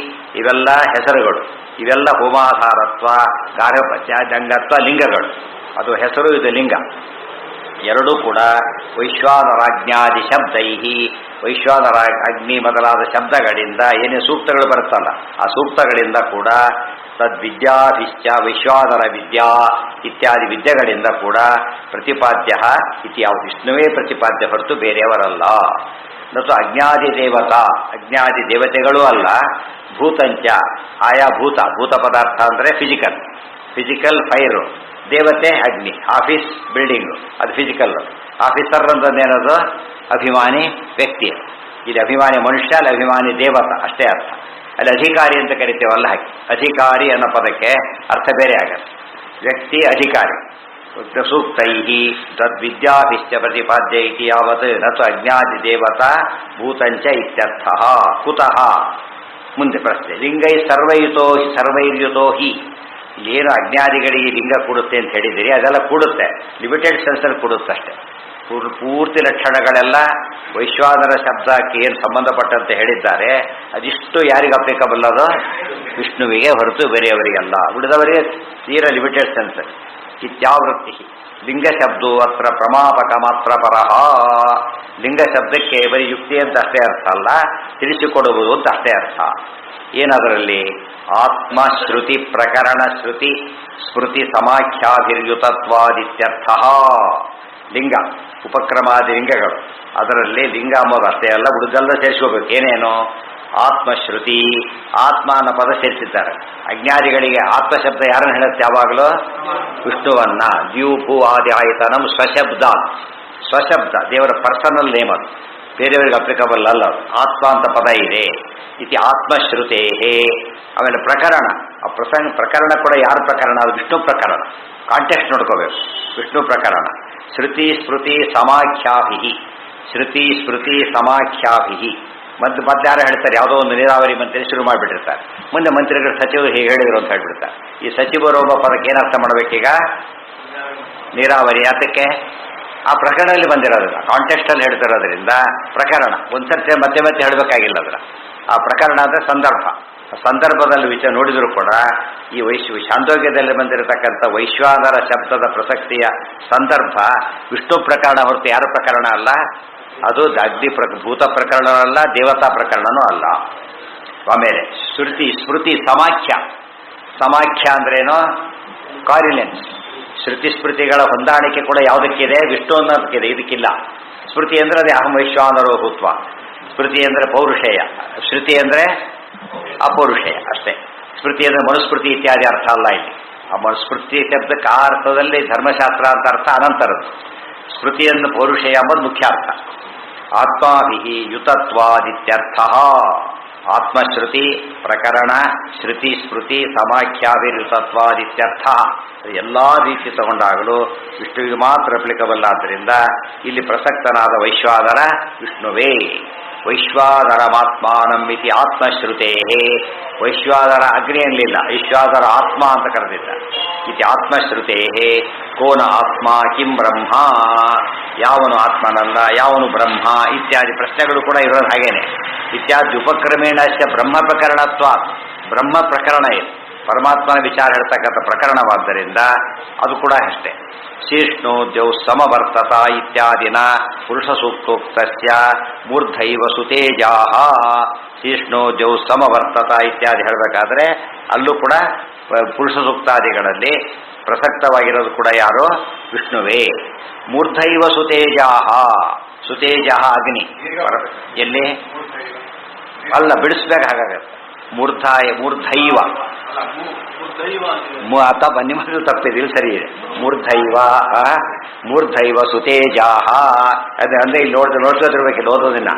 ಇವೆಲ್ಲ ಹೆಸರುಗಳು. ಇವೆಲ್ಲ ಹೋಮಾಧಾರತ್ವ ಗಾರ್ಹಪತ್ಯಾದಿ ಅಂಗತ್ವ ಲಿಂಗಗಳು. ಅದು ಹೆಸರು, ಇದು ಲಿಂಗ. ಎರಡೂ ಕೂಡ ವೈಶ್ವಾನರಾಜ್ಞಾದಿ ಶಬ್ದೈ, ವೈಶ್ವಾನರ ಅಗ್ನಿ ಮೊದಲಾದ ಶಬ್ದಗಳಿಂದ ಏನೇ ಸೂಕ್ತಗಳು ಬರುತ್ತಲ್ಲ ಆ ಸೂಕ್ತಗಳಿಂದ ಕೂಡ ತದ್ವಿದ್ಯಾಭಿಶ್ಚ ವೈಶ್ವಾನರ ವಿದ್ಯಾ ಇತ್ಯಾದಿ ವಿದ್ಯೆಗಳಿಂದ ಕೂಡ ಪ್ರತಿಪಾದ್ಯ ಇತಿ ಯಾವ ವಿಷ್ಣುವೇ ಪ್ರತಿಪಾದ್ಯ ಹೊರತು ಬೇರೆಯವರಲ್ಲ. ಮತ್ತು ಅಜ್ಞಾದಿ ದೇವತಾ, ಅಜ್ಞಾದಿ ದೇವತೆಗಳೂ ಅಲ್ಲ. ಭೂತಂಚ, ಆಯಾ ಭೂತ ಪದಾರ್ಥ ಅಂದರೆ ಫಿಸಿಕಲ್ ಫೈರು, ದೇವತೆ ಅಗ್ನಿ, ಆಫೀಸ್ ಬಿಲ್ಡಿಂಗು ಅದು ಫಿಸಿಕಲ್. ಆಫೀಸರ್ ಅಂತಂದೇನದು ಅಭಿಮಾನಿ ವ್ಯಕ್ತಿ. ಇಲ್ಲಿ ಅಭಿಮಾನಿ ಮನುಷ್ಯ, ಅಲ್ಲಿ ಅಭಿಮಾನಿ ದೇವತ ಅಷ್ಟೇ ಅರ್ಥ. ಅಲ್ಲಿ ಅಧಿಕಾರಿ ಅಂತ ಕರಿತೇವಲ್ಲ ಹಾಗೆ, ಅಧಿಕಾರಿ ಅನ್ನೋ ಪದಕ್ಕೆ ಅರ್ಥ ಬೇರೆ ಆಗತ್ತೆ. ವ್ಯಕ್ತಿ ಅಧಿಕಾರಿ. ಸೂಕ್ತೈ ತದ್ವಿದ್ಯಾಭಿಶ್ಚ ಪ್ರತಿಪಾದ್ಯ ಇತಿ ಯಾವತ್ ನತು ಅಜ್ಞಾದಿ ದೇವತಾ ಭೂತಂಚ ಇತ್ಯರ್ಥ. ಕುತಃ ಮುಂದೆ ಪ್ರಶ್ನೆ. ಲಿಂಗೈ ಸರ್ವೈರ್ಯುತೋ ಹಿ. ಇಲ್ಲೇನು ಅಜ್ಞಾದಿಗಳಿಗೆ ಲಿಂಗ ಕೊಡುತ್ತೆ ಅಂತ ಹೇಳಿದಿರಿ, ಅದೆಲ್ಲ ಕೊಡುತ್ತೆ, ಲಿಮಿಟೆಡ್ ಸೆನ್ಸಲ್ಲಿ ಕೊಡುತ್ತೆ ಅಷ್ಟೇ. ಪೂರ್ತಿ ಲಕ್ಷಣಗಳೆಲ್ಲ ವೈಶ್ವಾನರ ಶಬ್ದಕ್ಕೆ ಏನು ಸಂಬಂಧಪಟ್ಟಂತೆ ಹೇಳಿದ್ದಾರೆ, ಅದಿಷ್ಟು ಯಾರಿಗೆ ಅಪ್ಲಿಕಬಲ್ ಅದು? ವಿಷ್ಣುವಿಗೆ ಹೊರತು ಬೇರೆಯವರಿಗಲ್ಲ. ಉಳಿದವರಿಗೆ ತೀರ ಲಿಮಿಟೆಡ್ ಸೆನ್ಸ್. ಇತ್ಯಾವೃತ್ತಿ. ಲಿಂಗ ಶಬ್ದೋ ಅತ್ರ ಪ್ರಮಾಪಕ ಮಾತ್ರ ಪರಹ. ಲಿಂಗ ಶಬ್ದಕ್ಕೆ ಬರೀ ಯುಕ್ತಿ ಅಂತ ಅಷ್ಟೇ ಅರ್ಥ ಅಲ್ಲ, ತಿಳಿಸಿಕೊಡುವುದು ಅಂತ ಅಷ್ಟೇ ಅರ್ಥ. ಏನದರಲ್ಲಿ? ಆತ್ಮಶ್ರುತಿ ಪ್ರಕರಣ ಶ್ರುತಿ ಸ್ಮೃತಿ ಸಮಾಖ್ಯಾಭಿರ್ಯುತತ್ವಾದಿತ್ಯರ್ಥ. ಲಿಂಗ ಉಪಕ್ರಮಾದಿ ಲಿಂಗಗಳು, ಅದರಲ್ಲಿ ಲಿಂಗ ಅಂಬೋದು ಅಷ್ಟೇ ಅಲ್ಲ, ಉಳಿದೆಲ್ಲ ಸೇರಿಸ್ಕೋಬೇಕು. ಏನೇನು? ಆತ್ಮಶ್ರುತಿ, ಆತ್ಮ ಅನ್ನೋ ಪದ ಸೇರಿಸಿದ್ದಾರೆ. ಅಜ್ಞಾನಿಗಳಿಗೆ ಆತ್ಮಶಬ್ದ ಯಾರನ್ನು ಹೇಳುತ್ತೆ? ಯಾವಾಗಲೂ ವಿಷ್ಣುವನ್ನ. ದ್ಯೂಪು ಆದಿ ಆಯತನಂ ಸ್ವಶಬ್ದ. ಸ್ವಶಬ್ದ ದೇವರ ಪರ್ಸನಲ್ ನೇಮ್, ಅದು ಬೇರೆಯವರಿಗೆ ಅಪ್ಲಿಕಬಲ್ ಅಲ್ಲ. ಆತ್ಮ ಅಂತ ಪದ ಇದೆ. ಇತಿ ಆತ್ಮಶ್ರುತೇ. ಆಮೇಲೆ ಪ್ರಕರಣ, ಆ ಪ್ರಕರಣ ಕೂಡ ಯಾರ ಪ್ರಕರಣ? ಅದು ವಿಷ್ಣು ಪ್ರಕರಣ. ಕಾಂಟೆಕ್ಸ್ಟ್ ನೋಡ್ಕೋಬೇಕು. ವಿಷ್ಣು ಪ್ರಕರಣ. ಶ್ರುತಿ ಸ್ಮೃತಿ ಸಮಾಖ್ಯಾಭಿ. ಶ್ರುತಿ ಸ್ಮೃತಿ ಸಮಾಖ್ಯಾಭಿ. ಮತ್ತೆ ಯಾರು ಹೇಳ್ತಾರೆ? ಯಾವುದೋ ಒಂದು ನೀರಾವರಿ ಮಂತ್ರಿ ಶುರು ಮಾಡಿಬಿಟ್ಟಿರ್ತಾರೆ. ಮುಂದೆ ಮಂತ್ರಿಗಳು ಸಚಿವರು ಹೀಗೆ ಹೇಳಿದರು ಅಂತ ಹೇಳ್ಬಿಡ್ತಾರೆ. ಈ ಸಚಿವರು ಒಬ್ಬ ಪದಕ್ಕೆ ಏನರ್ಥ ಮಾಡಬೇಕೀಗ? ನೀರಾವರಿ. ಯಾತಕ್ಕೆ? ಆ ಪ್ರಕರಣದಲ್ಲಿ ಬಂದಿರೋದಿಲ್ಲ, ಕಾಂಟೆಕ್ಸ್ಟಲ್ಲಿ ಹೇಳ್ತಿರೋದ್ರಿಂದ ಪ್ರಕರಣ. ಒಂದ್ಸರ್ತಿ ಮತ್ತೆ ಮತ್ತೆ ಹೇಳಬೇಕಾಗಿಲ್ಲ. ಅದರ ಆ ಪ್ರಕರಣ ಅಂದರೆ ಸಂದರ್ಭ. ಸಂದರ್ಭದಲ್ಲಿ ವಿಚಾರ ನೋಡಿದರೂ ಕೂಡ ಈ ಶಾಂತೋಗ್ಯದಲ್ಲಿ ಬಂದಿರತಕ್ಕಂಥ ವೈಶ್ವಾನರ ಶಬ್ದದ ಪ್ರಸಕ್ತಿಯ ಸಂದರ್ಭ ವಿಷ್ಣು ಪ್ರಕರಣ ಹೊರತು ಯಾರ ಪ್ರಕರಣ ಅಲ್ಲ. ಅದು ಭೂತ ಪ್ರಕರಣನೂ ಅಲ್ಲ, ದೇವತಾ ಪ್ರಕರಣನೂ ಅಲ್ಲ. ಆಮೇಲೆ ಶ್ರುತಿ ಸ್ಮೃತಿ ಸಮಾಖ್ಯ. ಸಮಾಖ್ಯ ಅಂದ್ರೇನು? ಕಾರಿಲೆನ್ಸ್. ಶ್ರುತಿ ಸ್ಮೃತಿಗಳ ಹೊಂದಾಣಿಕೆ ಕೂಡ ಯಾವುದಕ್ಕಿದೆ? ವಿಷ್ಣು ಅನ್ನೋದಕ್ಕಿದೆ, ಇದಕ್ಕಿಲ್ಲ. ಸ್ಮೃತಿ ಅಂದರೆ ಅದೇ ಅಹಂ ವೈಶ್ವಾನರೋ ಭೂತ್ವ. ಸ್ಮೃತಿ ಅಂದರೆ ಪೌರುಷೇಯ, ಶ್ರುತಿ ಅಂದರೆ ಅಪೌರುಷೇಯ ಅಷ್ಟೇ. ಸ್ಮೃತಿ ಅಂದರೆ ಮನುಸ್ಮೃತಿ ಇತ್ಯಾದಿ ಅರ್ಥ ಅಲ್ಲ ಇಲ್ಲಿ. ಆ ಮನುಸ್ಮೃತಿ ಶಬ್ದಕ್ಕೆ ಆ ಅರ್ಥದಲ್ಲಿ ಧರ್ಮಶಾಸ್ತ್ರ ಅಂತ ಅರ್ಥ ಅನಂತರದ್ದು. ಸ್ಮೃತಿಯನ್ನು ಪೌರುಷೇಯ ಎಂಬುದು ಮುಖ್ಯ ಅರ್ಥ. ಆತ್ಮಾಭಿ ಯುತತ್ವಾದಿತ್ಯರ್ಥ. ಆತ್ಮಶ್ರುತಿ ಪ್ರಕರಣ ಶ್ರುತಿ ಸ್ಮೃತಿ ಸಮಾಖ್ಯಾಭಿರುತತ್ವಾದಿತ್ಯರ್ಥ. ಎಲ್ಲ ರೀತಿ ತಗೊಂಡಾಗಲೂ ವಿಷ್ಣುವಿಗೆ ಮಾತ್ರ ಅಪ್ಲಿಕಬಲ್. ಆದ್ದರಿಂದ ಇಲ್ಲಿ ಪ್ರಸಕ್ತನಾದ ವೈಶ್ವಾನರ ವಿಷ್ಣುವೇ. ವೈಶ್ವಾನರ ಮಾತ್ಮಾನಂ ಇತಿ ಆತ್ಮಶ್ರುತೇ. ವೈಶ್ವಾನರ ಅಗ್ನಿ ಅನ್ನಲಿಲ್ಲ, ವೈಶ್ವಾನರ ಆತ್ಮ ಅಂತ ಕರೆದಿದ್ದ. ಇತಿ ಆತ್ಮಶ್ರುತೇ. ಕೋನ ಆತ್ಮ ಕಿಂ ಬ್ರಹ್ಮ. ಯಾವನು ಆತ್ಮನಲ್ಲ, ಯಾವನು ಬ್ರಹ್ಮ ಇತ್ಯಾದಿ ಪ್ರಶ್ನೆಗಳು ಕೂಡ ಇರೋದು ಹಾಗೇನೆ. ಇತ್ಯಾದಿ ಉಪಕ್ರಮೇಣಶ್ಚ ಬ್ರಹ್ಮ ಪ್ರಕರಣತ್ವ. ಬ್ರಹ್ಮ ಪ್ರಕರಣ ಇದೆ, ಪರಮಾತ್ಮನ ವಿಚಾರ ಹೇಳ್ತಕ್ಕಂಥ ಪ್ರಕರಣವಾದ್ದರಿಂದ ಅದು ಕೂಡ ಅಷ್ಟೇ. ಶೀಷ್ಣು ದ್ಯೌ ಸಮವರ್ತತ ಇತ್ಯಾದಿನ ಪುರುಷ ಸೂಕ್ತೋಕ್ತಸ್ಯ ಮೂರ್ಧೈವ ಸುತೇಜಾಹ. ಶೀಷ್ಣು ದ್ಯೌ ಸಮವರ್ತತ ಇತ್ಯಾದಿ ಹೇಳಬೇಕಾದ್ರೆ ಅಲ್ಲೂ ಕೂಡ ಪುರುಷ ಸೂಕ್ತಾದಿಗಳಲ್ಲಿ ಪ್ರಸಕ್ತವಾಗಿರೋದು ಕೂಡ ಯಾರು? ವಿಷ್ಣುವೇ. ಮೂರ್ಧೈವ ಸುತೇಜಾಹ. ಸುತೇಜಾಹ ಅಗ್ನಿ. ಎಲ್ಲಿ ಅಲ್ಲ, ಬಿಡಿಸ್ಬೇಕು. ಹಾಗಾಗತ್ತೆ ಮೂರ್ಧೈವ ಅಥವಾ ನಿಮ್ಮದು ತಪ್ಪಿದೆ, ಇಲ್ಲಿ ಸರಿ ಇದೆ. ಮೂರ್ಧೈವ ಸುತೇಜಾಹ. ಅದೇ ಅಂದರೆ ಇಲ್ಲಿ ನೋಡ್ತಿರ್ಬೇಕಿಲ್ಲ, ಓದೋದಿನ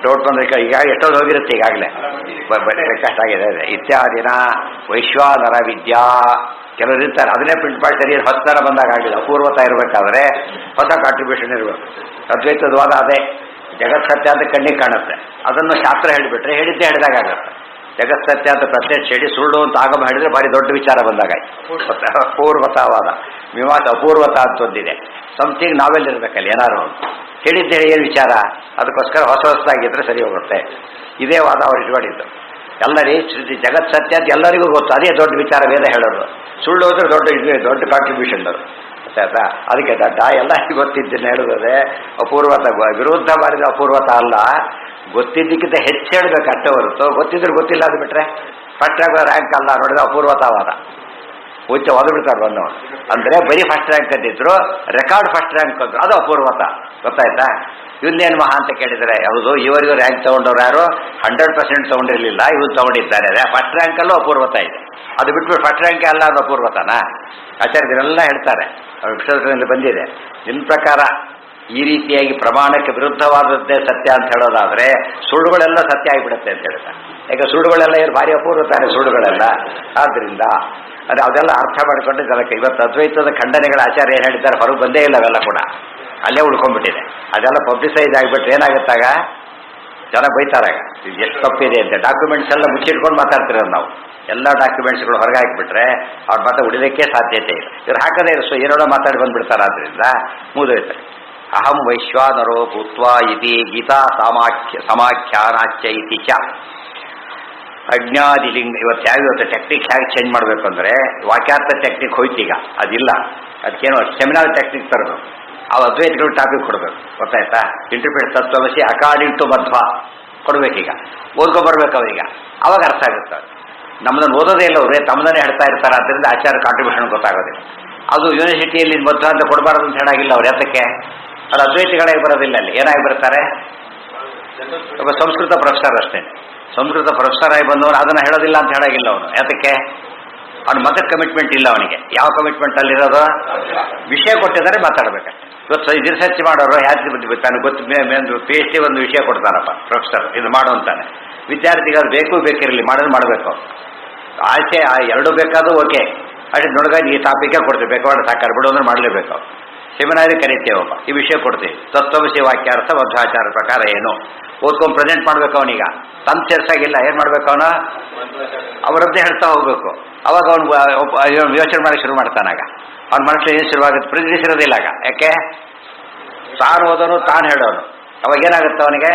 ನೋಡ್ಕೊಂಡ್ರೆ ಈಗ ಎಷ್ಟೊಂದು ಹೋಗಿರುತ್ತೆ ಈಗಾಗಲೇ, ಕಷ್ಟ ಆಗಿದೆ. ಅದೇ ಇತ್ಯಾದಿನ ವೈಶ್ವಾನರ ವಿದ್ಯಾ. ಕೆಲವರು ಇರ್ತಾರೆ, ಅದನ್ನೇ ಪ್ರಿಂಟ್ ಮಾಡಿ ಸರಿ 10 ಥರ ಬಂದಾಗ ಆಗಲಿಲ್ಲ. ಅಪೂರ್ವತ ಇರಬೇಕಾದ್ರೆ ಹೊಸ ಕಾಂಟ್ರಿಬ್ಯೂಷನ್ ಇರಬೇಕು. ಅದ್ವೈತವಾದ ಅದೇ ಜಗತ್ ಸತ್ಯ ಅಂತ ಕಣ್ಣಿಗೆ ಕಾಣುತ್ತೆ. ಅದನ್ನು ಶಾಸ್ತ್ರ ಹೇಳಿಬಿಟ್ರೆ ಹೇಳಿದ್ದೇ ಹೇಳಿದಾಗತ್ತೆ. ಜಗತ್ ಸತ್ಯ ಅಂತ ಪ್ರತ್ಯಕ್ಷ ಹೇಳಿ ಸುಳ್ಳು ಅಂತ ಆಗಮ ಹೇಳಿದ್ರೆ ಭಾರಿ ದೊಡ್ಡ ವಿಚಾರ ಬಂದಾಗ ಅಪೂರ್ವತವಾದ ಮೀಮಾಂಸೆ. ಅಪೂರ್ವತ ಅಂತ ಒಂದಿದೆ. ಸಮಥಿಂಗ್ ನಾವೆಲ್ಲಿರ್ಬೇಕಲ್ಲಿ ಏನಾರು ಹೇಳಿದ್ದೆ ಏನು ವಿಚಾರ, ಅದಕ್ಕೋಸ್ಕರ ಹೊಸದಾಗಿದ್ರೆ ಸರಿ ಹೋಗುತ್ತೆ. ಇದೇ ವಾದ ಅವ್ರು ಇಟ್ಕೊಂಡಿದ್ದು. ಎಲ್ಲರಿ ಜಗತ್ ಸತ್ಯ ಅಂತ ಎಲ್ಲರಿಗೂ ಗೊತ್ತು, ಅದೇ ದೊಡ್ಡ ವಿಚಾರ ವೇದ ಹೇಳೋದು. ಸುಳ್ಳು ಹೋದ್ರೆ ದೊಡ್ಡ ಕಾಂಟ್ರಿಬ್ಯೂಷನ್ ಅದು. ಆಯ್ತಾ? ಅದಕ್ಕೆ ದಡ್ಡ ಎಲ್ಲರಿಗೂ ಗೊತ್ತಿದ್ದನ್ನು ಹೇಳೋದೇ ಅಪೂರ್ವತ. ವಿರುದ್ಧ ಮಾಡಿದ ಅಪೂರ್ವತ ಅಲ್ಲ, ಗೊತ್ತಿದ್ದಕ್ಕಿಂತ ಹೆಚ್ಚು ಹೇಳಬೇಕು ಅಷ್ಟೇ ಹೊರತು ಗೊತ್ತಿದ್ರೆ ಗೊತ್ತಿಲ್ಲ ಅದು ಬಿಟ್ರೆ ಫಸ್ಟ್ ರ್ಯಾಂಕ್ ಅಲ್ಲ. ನೋಡಿದ್ರೆ ಅಪೂರ್ವತವಾದ ಹುಚ್ಚ ಓದ್ಬಿಡ್ತಾರೆ ಬಂದವರು. ಅಂದರೆ ಬರೀ ಫಸ್ಟ್ ರ್ಯಾಂಕ್ ಅಂತಿದ್ರು, ರೆಕಾರ್ಡ್ ಫಸ್ಟ್ ರ್ಯಾಂಕ್ ಅಂದ್ರು, ಅದು ಅಪೂರ್ವತ. ಗೊತ್ತಾಯ್ತಾ? ಇವನ್ನೇನು ಮಹಾ ಅಂತ ಕೇಳಿದರೆ ಹೌದು, ಇವರಿಗೂ ರ್ಯಾಂಕ್ ತೊಗೊಂಡವ್ರು ಯಾರು 100% ತೊಗೊಂಡಿರಲಿಲ್ಲ, ಇವನು ತೊಗೊಂಡಿದ್ದಾರೆ. ಅದೇ ಫಸ್ಟ್ ರ್ಯಾಂಕಲ್ಲೂ ಅಪೂರ್ವತ ಇದೆ. ಅದು ಬಿಟ್ಬಿಟ್ಟು ಫಸ್ಟ್ ರ್ಯಾಂಕೇ ಅಲ್ಲ, ಅದು ಅಪೂರ್ವತನಾ? ಆಚಾರ್ಯರೆಲ್ಲ ಹೇಳ್ತಾರೆ, ವಿಶ್ವದಲ್ಲಿ ಬಂದಿದೆ. ನಿನ್ನ ಪ್ರಕಾರ ಈ ರೀತಿಯಾಗಿ ಪ್ರಮಾಣಕ್ಕೆ ವಿರುದ್ಧವಾದದ್ದೇ ಸತ್ಯ ಅಂತ ಹೇಳೋದಾದ್ರೆ ಸುಳ್ಳುಗಳೆಲ್ಲ ಸತ್ಯ ಆಗಿಬಿಡುತ್ತೆ ಅಂತ ಹೇಳ್ತಾರೆ. ಯಾಕೆ ಸುಳ್ಳುಗಳೆಲ್ಲ ಏನು ಭಾರಿ ಅಪೂರ್ವತಾರೆ ಸುಳ್ಳುಗಳೆಲ್ಲ. ಆದ್ದರಿಂದ ಅದೆಲ್ಲ ಅರ್ಥ ಮಾಡಿಕೊಂಡು ಅದಕ್ಕೆ ಇವತ್ತು ಅದ್ವೈತದ ಖಂಡನೆಗಳ ಆಚಾರ್ಯ ಏನು ಹೇಳಿದ್ದಾರೆ ಹೊರಗೆ ಬಂದೇ ಇಲ್ಲ. ಅವೆಲ್ಲ ಕೂಡ ಅಲ್ಲೇ ಉಳ್ಕೊಂಡ್ಬಿಟ್ಟಿದೆ. ಅದೆಲ್ಲ ಪಬ್ಲಿಸೈಸ್ ಆಗಿಬಿಟ್ರೆ ಏನಾಗುತ್ತಾಗ ಜನ ಬೈತಾರಾಗ ಎಷ್ಟು ತಪ್ಪಿದೆ ಅಂತ. ಡಾಕ್ಯುಮೆಂಟ್ಸ್ ಎಲ್ಲ ಮುಚ್ಚಿಟ್ಕೊಂಡು ಮಾತಾಡ್ತಿರೋದು ನಾವು. ಎಲ್ಲ ಡಾಕ್ಯುಮೆಂಟ್ಸ್ಗಳು ಹೊರಗೆ ಹಾಕಿಬಿಟ್ರೆ ಅವ್ರು ಮತ್ತೆ ಉಳಿಲಿಕ್ಕೆ ಸಾಧ್ಯತೆ ಇಲ್ಲ. ಇವ್ರು ಹಾಕದೇ ಏನೋ ಮಾತಾಡಿ ಬಂದ್ಬಿಡ್ತಾರೆ. ಆದ್ದರಿಂದ ಮುಗಿದೋಯ್ತಾರೆ. ಅಹಂ ವೈಶ್ವಾನರೋ ಭೂತ್ವಾ ಇತಿ ಗೀತಾ ಸಮಾಖ್ಯಾನಾಚ್ಯ ಇತಿ ಚ ಅಜ್ಞಾದಿಲಿಂಗ. ಇವತ್ತು ಟೆಕ್ನಿಕ್ ಹೇಗೆ ಚೇಂಜ್ ಮಾಡಬೇಕು ಅಂದರೆ ವಾಕ್ಯಾರ್ಥ ಟೆಕ್ನಿಕ್ ಹೋಯ್ತೀಗ ಅದಿಲ್ಲ. ಅದಕ್ಕೇನೋ ಸೆಮಿನಾರ್ ಟೆಕ್ನಿಕ್ ತರಬೇಕು. ಅವು ಅದ್ವೈತಗಳು ಟಾಪಿಕ್ ಕೊಡಬೇಕು. ಗೊತ್ತಾಯ್ತಾ? ಇಂಟರ್ಪ್ರಿಟ್ ತತ್ವಮಸಿ ಅಕಾರ್ಡಿಂಗ್ ಟು ಮಧ್ವ ಕೊಡಬೇಕೀಗ. ಓದ್ಕೊಂಡ್ಬರ್ಬೇಕು ಅವರೀಗ. ಅವಾಗ ಅರ್ಥ ಆಗುತ್ತೆ. ನಮ್ಮದನ್ನು ಓದೋದೇ ಇಲ್ಲ ಅವರೇ ತಮ್ಮದನ್ನೇ ಹೇಳ್ತಾ ಇರ್ತಾರೆ. ಆದ್ದರಿಂದ ಆಚಾರ ಕಾಂಟ್ರಿಬ್ಯೂಷನ್ ಗೊತ್ತಾಗೋದಿಲ್ಲ. ಅದು ಯೂನಿವರ್ಸಿಟಿಯಲ್ಲಿ ಮಧ್ವ ಅಂತ ಕೊಡಬಾರ್ದು ಅಂತ ಹೇಳಾಗಿಲ್ಲ ಅವ್ರು. ಯಾತಕ್ಕೆ? ಅದು ಅದ್ವೈತಿಗಳಾಗಿ ಬರೋದಿಲ್ಲ. ಅಲ್ಲಿ ಏನಾಗಿ ಬರ್ತಾರೆ? ಒಬ್ಬ ಸಂಸ್ಕೃತ ಪ್ರೊಫೆಸರ್ ಅಷ್ಟೇ. ಸಂಸ್ಕೃತ ಪ್ರೊಫೆಸರ್ ಆಗಿ ಬಂದವನು ಅದನ್ನು ಹೇಳೋದಿಲ್ಲ ಅಂತ ಹೇಳಾಗಿಲ್ಲ ಅವನು. ಯಾತಕ್ಕೆ? ಅವ್ನು ಮತಕ್ಕೆ ಕಮಿಟ್ಮೆಂಟ್ ಇಲ್ಲ ಅವನಿಗೆ. ಯಾವ ಕಮಿಟ್ಮೆಂಟ್ ಅಲ್ಲಿರೋದು? ವಿಷಯ ಕೊಟ್ಟಿದ್ದಾರೆ ಮಾತಾಡಬೇಕಷ್ಟೆ. ಇವತ್ತು ರಿಸರ್ಚ್ ಮಾಡೋರು ಯಾಕೆ ತಾನು ಗೊತ್ತು PhD ಒಂದು ವಿಷಯ ಕೊಡ್ತಾನಪ್ಪ ಪ್ರೊಫೆಸರ್, ಇದು ಮಾಡು ಅಂತಾನೆ. ವಿದ್ಯಾರ್ಥಿಗಳು ಬೇಕು ಬೇಕಿರಲಿ ಮಾಡೋದು ಮಾಡಬೇಕು. ಆಚೆ ಎರಡು ಬೇಕಾದ್ರೂ ಓಕೆ. ಅದೇ ನೋಡ್ಗಾಗಿ ಈ ಟಾಪಿಕೇ ಕೊಡ್ತೀವಿ, ಬೇಕಾದ್ರೆ ಸಾಕಾರ ಬಿಡು ಅಂದ್ರೆ ಮಾಡಲೇಬೇಕು. ಸೆಮಿನಾರಿ ಕರಿತೇವಪ್ಪ, ಈ ವಿಷಯ ಕೊಡ್ತೀವಿ. ತತ್ವವಿಷಯ ವಾಕ್ಯಾರ್ಥ ಮಧ್ವಾಚಾರ ಪ್ರಕಾರ ಏನು ಓದ್ಕೊಂಡು ಪ್ರೆಸೆಂಟ್ ಮಾಡ್ಬೇಕು. ಅವನೀಗ ತಮ್ಮ ಚರ್ಚಾಗಿಲ್ಲ. ಏನು ಮಾಡ್ಬೇಕು? ಅವನು ಅವರದ್ದೇ ಹೇಳ್ತಾ ಹೋಗ್ಬೇಕು. ಅವಾಗ ಅವನು ಯೋಚನೆ ಮಾಡಕ್ಕೆ ಶುರು ಮಾಡ್ತಾನಾಗ. ಅವ್ನ ಮನಸ್ಸಲ್ಲಿ ಏನು ಶುರುವಾಗುತ್ತೆ? ಪ್ರೆಜುಡಿಸಿರೋದಿಲ್ಲ ಆಗ. ಯಾಕೆ? ತಾನು ಓದೋನು ತಾನು ಹೇಳೋನು. ಅವಾಗ ಏನಾಗುತ್ತೆ? ಅವನಿಗೆ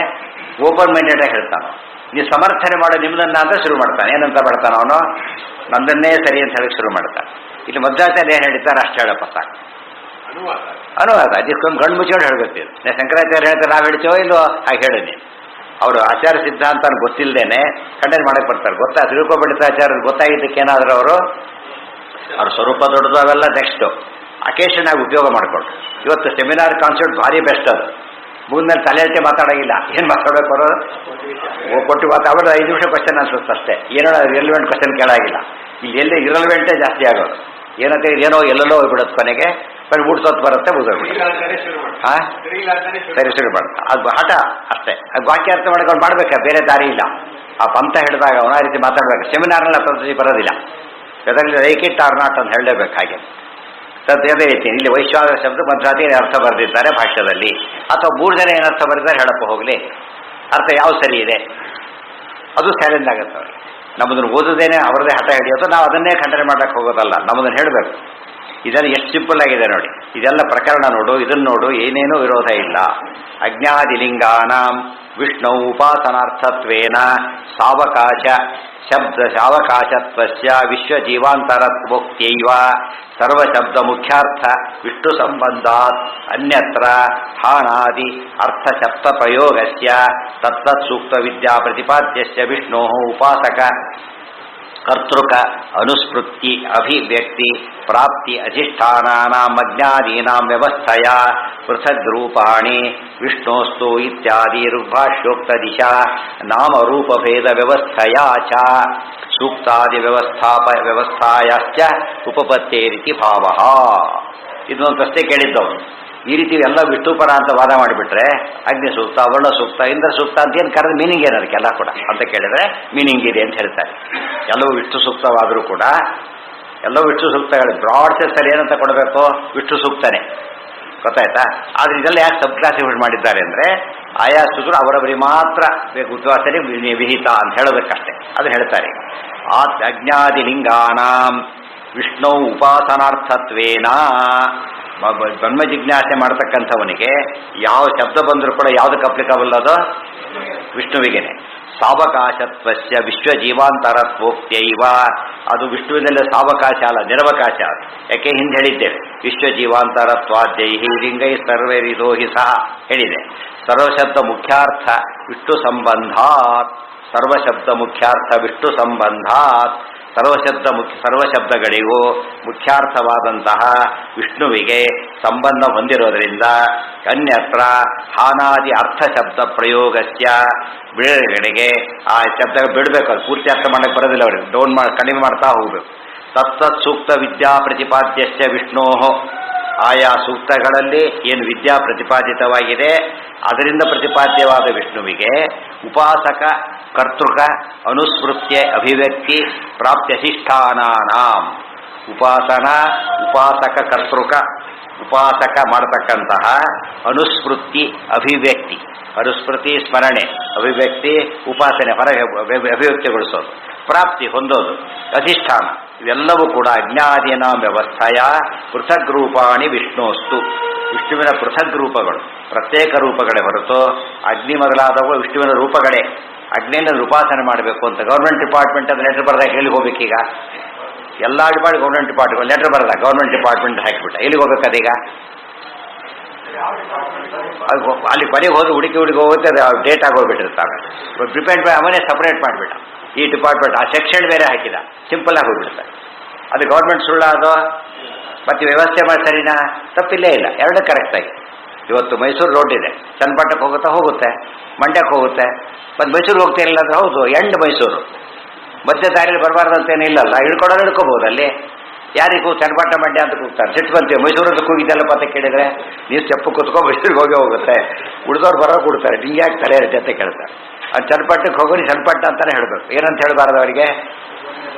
ಓಪನ್ ಮೈಂಡೆಡಾಗಿ ಹೇಳ್ತಾನೆ. ನೀವು ಸಮರ್ಥನೆ ಮಾಡೋ ನಿಮ್ಮದನ್ನ ಅಂತ ಶುರು ಮಾಡ್ತಾನೆ. ಏನಂತ ಮಾಡ್ತಾನೆ ಅವನು? ನಂದನ್ನೇ ಸರಿ ಅಂತ ಹೇಳಕ್ಕೆ ಶುರು ಮಾಡ್ತಾನೆ. ಇಲ್ಲಿ ಮಧ್ವಾಚಾರ್ಯ ಏನು ಹೇಳಿದ್ದಾರೆ ಅಷ್ಟು ಹೇಳಪ್ಪ ಸಾಕು. ಅನುವಾದ ಅದಕ್ಕೊಂದು ಗಂಡು ಮುಚ್ಚಿಕೊಂಡು ಹೇಳ್ಬೇಕು. ಶಂಕರಾಚಾರ್ಯ ಹೇಳ್ತಾರೆ ನಾವು ಹೇಳ್ತೀವೋ ಇಲ್ವೋ ಹಾಗೆ ಹೇಳೀನಿ. ಅವರು ಆಚಾರ ಸಿದ್ಧಾಂತ ಗೊತ್ತಿಲ್ಲದೇನೆ ಖಂಡನೆ ಮಾಡಕ್ಕೆ ಬರ್ತಾರೆ. ತಿರುಕೋಪಂಡಿತಾಚಾರ್ಯ ಗೊತ್ತಾಗಿದ್ದಕ್ಕೇನಾದರೂ ಅವ್ರ ಸ್ವರೂಪ ದೊಡ್ಡದು. ಅವೆಲ್ಲ ನೆಕ್ಸ್ಟು ಅಕೇಶನ್ ಆಗಿ ಉಪಯೋಗ ಮಾಡಿಕೊಂಡ್ರು. ಇವತ್ತು ಸೆಮಿನಾರ್ ಕಾನ್ಸೆಪ್ಟ್ ಭಾರಿ ಬೆಸ್ಟ್. ಅದು ಮುಗಿದ್ಮೇಲೆ ತಲೆ ಹೇಳ್ತೆ ಮಾತಾಡೋಂಗಿಲ್ಲ. ಏನು ಮಾತಾಡಬೇಕು ಅವರು ಕೊಟ್ಟು ಮಾತಾಡೋದು 5 ನಿಮಿಷ ಕ್ವಶನ್ ಅನ್ಸುತ್ತೆ ಅಷ್ಟೇ. ಏನೋ ರಿಲೆವೆಂಟ್ ಕ್ವಶನ್ ಕೇಳಾಗಿಲ್ಲ. ಇಲ್ಲಿ ಎಲ್ಲಿ ಇರಲೆವೆಂಟೇ ಜಾಸ್ತಿ ಆಗೋದು. ಏನಂತ ಏನೋ ಎಲ್ಲೆಲ್ಲೋ ಹೋಗ್ಬಿಡೋದು. ಕೊನೆಗೆ ಬರೀ ಊಟದೊತ್ತು ಬರುತ್ತೆ, ಮುಗಿದೋಗ್ಬಿಡುತ್ತೆ. ಹಾಂ ಸರಿ ಶುರು ಮಾಡುತ್ತೆ. ಅದು ಹಠ ಅಷ್ಟೇ. ಅದು ವಾಕ್ಯ ಅರ್ಥ ಮಾಡ್ಕೊಂಡು ಮಾಡ್ಬೇಕಾ, ಬೇರೆ ದಾರಿ ಇಲ್ಲ. ಆ ಪಂಥ ಹಿಡಿದಾಗ ಅವನ ಆ ರೀತಿ ಮಾತಾಡ್ಬೇಕು. ಸೆಮಿನಾರ್ನಲ್ಲಿ ಆ ಪದ್ಧತಿ ಬರೋದಿಲ್ಲ. ಅದರಲ್ಲಿ ಲೈಕ್ ಇಟ್ ಆರ್ ನಾಟ್ ಅಂತ ಹೇಳಲೇಬೇಕು. ಹಾಗೆ ಅದೇ ರೀತಿ ಇಲ್ಲಿ ವೈಶ್ವಾನ ಶಬ್ದ ಮಧ್ವಾದಿ ಅರ್ಥ ಬರೆದಿದ್ದಾರೆ ಭಾಷ್ಯದಲ್ಲಿ, ಅಥವಾ 3 ಜನ ಏನರ್ಥ ಬರೆದಿದ್ದಾರೆ ಹೇಳಪ್ಪ ಹೋಗಲಿ. ಅರ್ಥ ಯಾವ ಸರಿ ಇದೆ ಅದು ಚಾಲೆಂಜ್ ಆಗುತ್ತೆ ಅವ್ರಿಗೆ. ನಮ್ಮದನ್ನು ಓದೋದೇನೆ ಅವರದೇ ಹಠ ಹಿಡಿಯೋದು. ನಾವು ಅದನ್ನೇ ಖಂಡನೆ ಮಾಡಕ್ಕೆ ಹೋಗೋದಲ್ಲ, ನಮ್ಮದನ್ನು ಹೇಳಬೇಕು. ಇದೆಲ್ಲ ಎಷ್ಟು ಸಿಂಪಲ್ ಆಗಿದೆ ನೋಡಿ. ಇದೆಲ್ಲ ಪ್ರಕರಣ ನೋಡು, ಇದನ್ನು ನೋಡು, ಏನೇನೂ ವಿರೋಧ ಇಲ್ಲ. ಅಜ್ಞಾದಿಲಿಂಗಾನಾಂ ವಿಷ್ಣು ಉಪಾಸನಾರ್ಥತ್ವೇನ ಸಾವಕಾಶ ಶಬ್ದ ಸಾವಕಾಶತ್ವಸ್ಯ ವಿಶ್ವಜೀವಾಂತರತ್ವೋಕ್ತೈವ ಸರ್ವಶಬ್ದ ಮುಖ್ಯಾರ್ಥ ವಿಷ್ಣು ಸಂಬಂಧಾತ್ ಅನ್ಯತ್ರ ಹಾನಾದಿ ಅರ್ಥಶಬ್ದ ಪ್ರಯೋಗಸ್ಯ ತತ್ತತ್ ಸೂಕ್ತ ವಿದ್ಯಾ ಪ್ರತಿಪಾದ್ಯಸ್ಯ ವಿಷ್ಣೋ ಉಪಾಸಕ ಕರ್ತೃಕ ಅನುಸ್ಮೃತಿ ಅಭಿವ್ಯಕ್ತಿ ಪ್ರಾಪ್ತಿ ಅಧಿಷ್ಠಾನಾನಾಂ ಅಜ್ಞಾದೀನಾಂ ವ್ಯವಸ್ಥೆಯ ಪೃಥಗ್ ರೂಪಾಣಿ ವಿಷ್ಣೋಸ್ತು ಇತ್ಯಾದಿ ಋಗ್ಭಾಷ್ಯೋಕ್ತ ದಿಶಾ ನಾಮರೂಪಭೇದ ವ್ಯವಸ್ಥೆಯ ಚ ಸೂಕ್ತಾದಿ ವ್ಯವಸ್ಥಾಯಾಶ್ಚ ಉಪಪತ್ತೇರಿತಿ ಭಾವಃ. ಇದೊಂದು ಪ್ರಶ್ನೆ ಕೇಳಿದ್ದವು. ಈ ರೀತಿ ಎಲ್ಲ ವಿಷ್ಣುಪರ ಅಂತ ವಾದ ಮಾಡಿಬಿಟ್ರೆ ಅಗ್ನಿ ಸೂಕ್ತ, ವರ್ಣ ಸೂಕ್ತ, ಇಂದ್ರ ಸೂಕ್ತ ಅಂತ ಏನು ಕರೆದ ಮೀನಿಂಗ್ ಏನು ಅದಕ್ಕೆಲ್ಲ ಕೂಡ ಅಂತ ಕೇಳಿದ್ರೆ ಮೀನಿಂಗ್ ಇದೆ ಅಂತ ಹೇಳ್ತಾರೆ. ಎಲ್ಲವೂ ವಿಷ್ಣು ಸೂಕ್ತವಾದರೂ ಕೂಡ ಎಲ್ಲವೂ ವಿಷ್ಣು ಸೂಕ್ತಗಳು. ಬ್ರಾಡ್ ಸೆನ್ಸಲ್ಲಿ ಏನಂತ ಕೊಡಬೇಕು? ವಿಷ್ಣು ಸೂಕ್ತನೇ. ಗೊತ್ತಾಯ್ತಾ? ಆದರೆ ಇದೆಲ್ಲ ಯಾಕೆ ಸಬ್ ಕ್ಲಾಸಿಫೈಡ್ ಮಾಡಿದ್ದಾರೆ ಅಂದರೆ ಆಯಾ ಸೂತ್ರ ಅವರವರಿಗೆ ಮಾತ್ರ ಬೇಕು, ಉದ್ವಾಸನೆ ವಿಹಿತ ಅಂತ ಹೇಳೋದಕ್ಕಷ್ಟೇ. ಅದನ್ನು ಹೇಳ್ತಾರೆ. ಆ ಅಜ್ಞಾದಿಲಿಂಗಾನಾಂ ವಿಷ್ಣು ಉಪಾಸನಾರ್ಥತ್ವೇನ ಬ್ರಹ್ಮ ಜಿಜ್ಞಾಸೆ ಮಾಡ್ತಕ್ಕಂಥವನಿಗೆ ಯಾವ ಶಬ್ದ ಬಂದರೂ ಕೂಡ ಯಾವುದಕ್ಕೆ ಅಪ್ಲಿಕಬಲ್? ಅದು ವಿಷ್ಣುವಿಗೇನೆ. ಸಾವಕಾಶತ್ವಸ್ಯ ವಿಶ್ವಜೀವಾಂತರತ್ವೋಕ್ತೈವ ಅದು ವಿಷ್ಣುವಿನಲ್ಲಿ ಸಾವಕಾಶ ಅಲ್ಲ, ನಿರವಕಾಶ. ಯಾಕೆ ಹಿಂದೆ ಹೇಳಿದ್ದೇವೆ, ವಿಶ್ವಜೀವಾಂತರತ್ವಾದ್ಯೈ ಲಿಂಗೈ ಸರ್ವರಿದೋ ಹಿ ಸಹ ಹೇಳಿದೆ. ಸರ್ವಶಬ್ದ ಮುಖ್ಯಾರ್ಥ ವಿಷ್ಣು ಸಂಬಂಧಾತ್, ಸರ್ವಶಬ್ದ ಮುಖ್ಯಾರ್ಥ ವಿಷ್ಣು ಸಂಬಂಧಾತ್, ಸರ್ವಶಬ್ದಗಳಿಗೂ ಮುಖ್ಯಾರ್ಥವಾದಂತಹ ವಿಷ್ಣುವಿಗೆ ಸಂಬಂಧ ಹೊಂದಿರೋದರಿಂದ ಅನ್ಯತ್ರ ಹಾನಾದಿ ಅರ್ಥಶಬ್ದ ಪ್ರಯೋಗಸ್ಯ ಬಿಡುಗಡೆಗೆ ಆ ಶಬ್ದ ಬಿಡಬೇಕು. ಅದು ಪೂರ್ತಿ ಅರ್ಥ ಮಾಡಕ್ಕೆ ಬರೋದಿಲ್ಲ ಅವರಿಗೆ, ಕಡಿಮೆ ಮಾಡ್ತಾ ಹೋಗಬೇಕು. ತತ್ತತ್ ಸೂಕ್ತ ವಿದ್ಯಾ ಪ್ರತಿಪಾದ್ಯಸ್ಯ ವಿಷ್ಣೋ ಆಯಾ ಸೂಕ್ತಗಳಲ್ಲಿ ಏನು ವಿದ್ಯಾ ಪ್ರತಿಪಾದಿತವಾಗಿದೆ ಅದರಿಂದ ಪ್ರತಿಪಾದ್ಯವಾದ ವಿಷ್ಣುವಿಗೆ ಉಪಾಸಕ ಕರ್ತೃಕ ಅನುಸ್ಮೃತ್ಯ ಅಭಿವ್ಯಕ್ತಿ ಪ್ರಾಪ್ತ್ಯಧಿಷ್ಠಾನಾನಾಂ ಉಪಾಸನಾ ಉಪಾಸಕ ಕರ್ತೃಕ ಉಪಾಸಕ ಮಾಡತಕ್ಕಂತಹ ಅನುಸ್ಮೃತಿ ಅಭಿವ್ಯಕ್ತಿ ಅನುಸ್ಮೃತಿ ಸ್ಮರಣೆ ಅಭಿವ್ಯಕ್ತಿ ಉಪಾಸನೆ ಹೊರಗೆ ಅಭಿವ್ಯಕ್ತಿಗೊಳಿಸೋದು ಪ್ರಾಪ್ತಿ ಹೊಂದೋದು ಅಧಿಷ್ಠಾನ ಇವೆಲ್ಲವೂ ಕೂಡ ಅಜ್ಞಾದೀನ ವ್ಯವಸ್ಥೆಯ ಪೃಥಗ್ ರೂಪಾಣಿ ವಿಷ್ಣುಸ್ತು ವಿಷ್ಣುವಿನ ಪೃಥಗ್ ರೂಪಗಳು ಪ್ರತ್ಯೇಕ ರೂಪಗಳೇ ಹೊರತು ಅಗ್ನಿ ಮೊದಲಾದವು ವಿಷ್ಣುವಿನ ರೂಪಗಳೇ ಅಗ್ನಿಯನ್ನು ಉಪಾಸನೆ ಮಾಡಬೇಕು ಅಂತ ಗೌರ್ಮೆಂಟ್ ಡಿಪಾರ್ಟ್ಮೆಂಟ್ ಅದು ಲೆಟರ್ ಬರೆದಾಗ ಎಲ್ಲಿಗೆ ಹೋಗ್ಬೇಕೀಗ ಎಲ್ಲ ಡಿಪಾರ್ಟ್ ಗೌರ್ಮೆಂಟ್ ಡಿಪಾರ್ಟ್ಮೆಂಟ್ ಲೆಟರ್ ಬರೆದ ಗೌರ್ಮೆಂಟ್ ಡಿಪಾರ್ಟ್ಮೆಂಟ್ ಹಾಕಿಬಿಟ್ಟ ಎಲ್ಲಿಗೆ ಹೋಗ್ಬೇಕದೀಗ ಅಲ್ಲಿ ಕೊನೆಗೆ ಹೋದ್ರೆ ಹುಡುಕಿ ಹೋಗುತ್ತೆ ಅದು ಡೇಟ್ ಆಗೋಗ್ಬಿಟ್ಟಿರ್ತಾರೆ ಡಿಪೆಂಡ್ ಅವನೇ ಸಪರೇಟ್ ಮಾಡಿಬಿಟ್ಟ ಈ ಡಿಪಾರ್ಟ್ಮೆಂಟ್ ಆ ಸೆಕ್ಷನ್ ಬೇರೆ ಹಾಕಿದ ಸಿಂಪಲ್ ಆಗಿ ಹೋಗ್ಬಿಡ್ತಾರೆ ಅದು ಗೌರ್ಮೆಂಟ್ ಸುಳ್ಳ ಅದು ಮತ್ತೆ ವ್ಯವಸ್ಥೆ ಮಾಡಿ ಸರಿನಾ ತಪ್ಪಿಲ್ಲೇ ಇಲ್ಲ ಎರಡು ಕರೆಕ್ಟಾಗಿ ಇವತ್ತು ಮೈಸೂರು ರೋಡ್ ಇದೆ ಚನ್ನಪಟ್ಟಣಕ್ಕೆ ಹೋಗುತ್ತೆ ಮಂಡ್ಯಕ್ಕೆ ಹೋಗುತ್ತೆ ಮತ್ತು ಮೈಸೂರು ಹೋಗ್ತಾ ಇಲ್ಲ ಅಂದ್ರೆ ಹೌದು ಎಂಡ್ ಮೈಸೂರು ಮಧ್ಯ ದಾರಿಯಲ್ಲಿ ಬರಬಾರ್ದಂತೇನು ಇಲ್ಲಲ್ಲ ಹಿಡ್ಕೊಡೋರು ಹಿಡ್ಕೋಬಹುದು ಅಲ್ಲಿ ಯಾರಿಗೂ ಚನ್ನಪಟ್ಟಣ ಮಂಡ್ಯ ಅಂತ ಕೂಗ್ತಾರೆ ಸಿಟ್ಟು ಬಂತೀವಿ ಮೈಸೂರು ಅಂತ ಕೂಗಿದ್ದಲ್ಲಪ್ಪ ಅಂತ ಕೇಳಿದ್ರೆ ನೀವು ಸ್ಟೆಪ್ಪು ಕುತ್ಕೊ ಮೈಸೂರಿಗೆ ಹೋಗುತ್ತೆ ಉಳಿದವ್ರು ಬರೋ ಕೊಡ್ತಾರೆ ನಿಂಗೆ ಯಾಕೆ ತಲೆ ಜೊತೆ ಕೇಳ್ತಾರೆ ಅದು ಚನ್ನಪಟ್ಟಣಕ್ಕೆ ಹೋಗೋರಿ ಚನ್ನಪಟ್ಟಣ ಅಂತಾನೆ ಹೇಳಬೇಕು ಏನಂತ ಹೇಳಬಾರ್ದು ಅವರಿಗೆ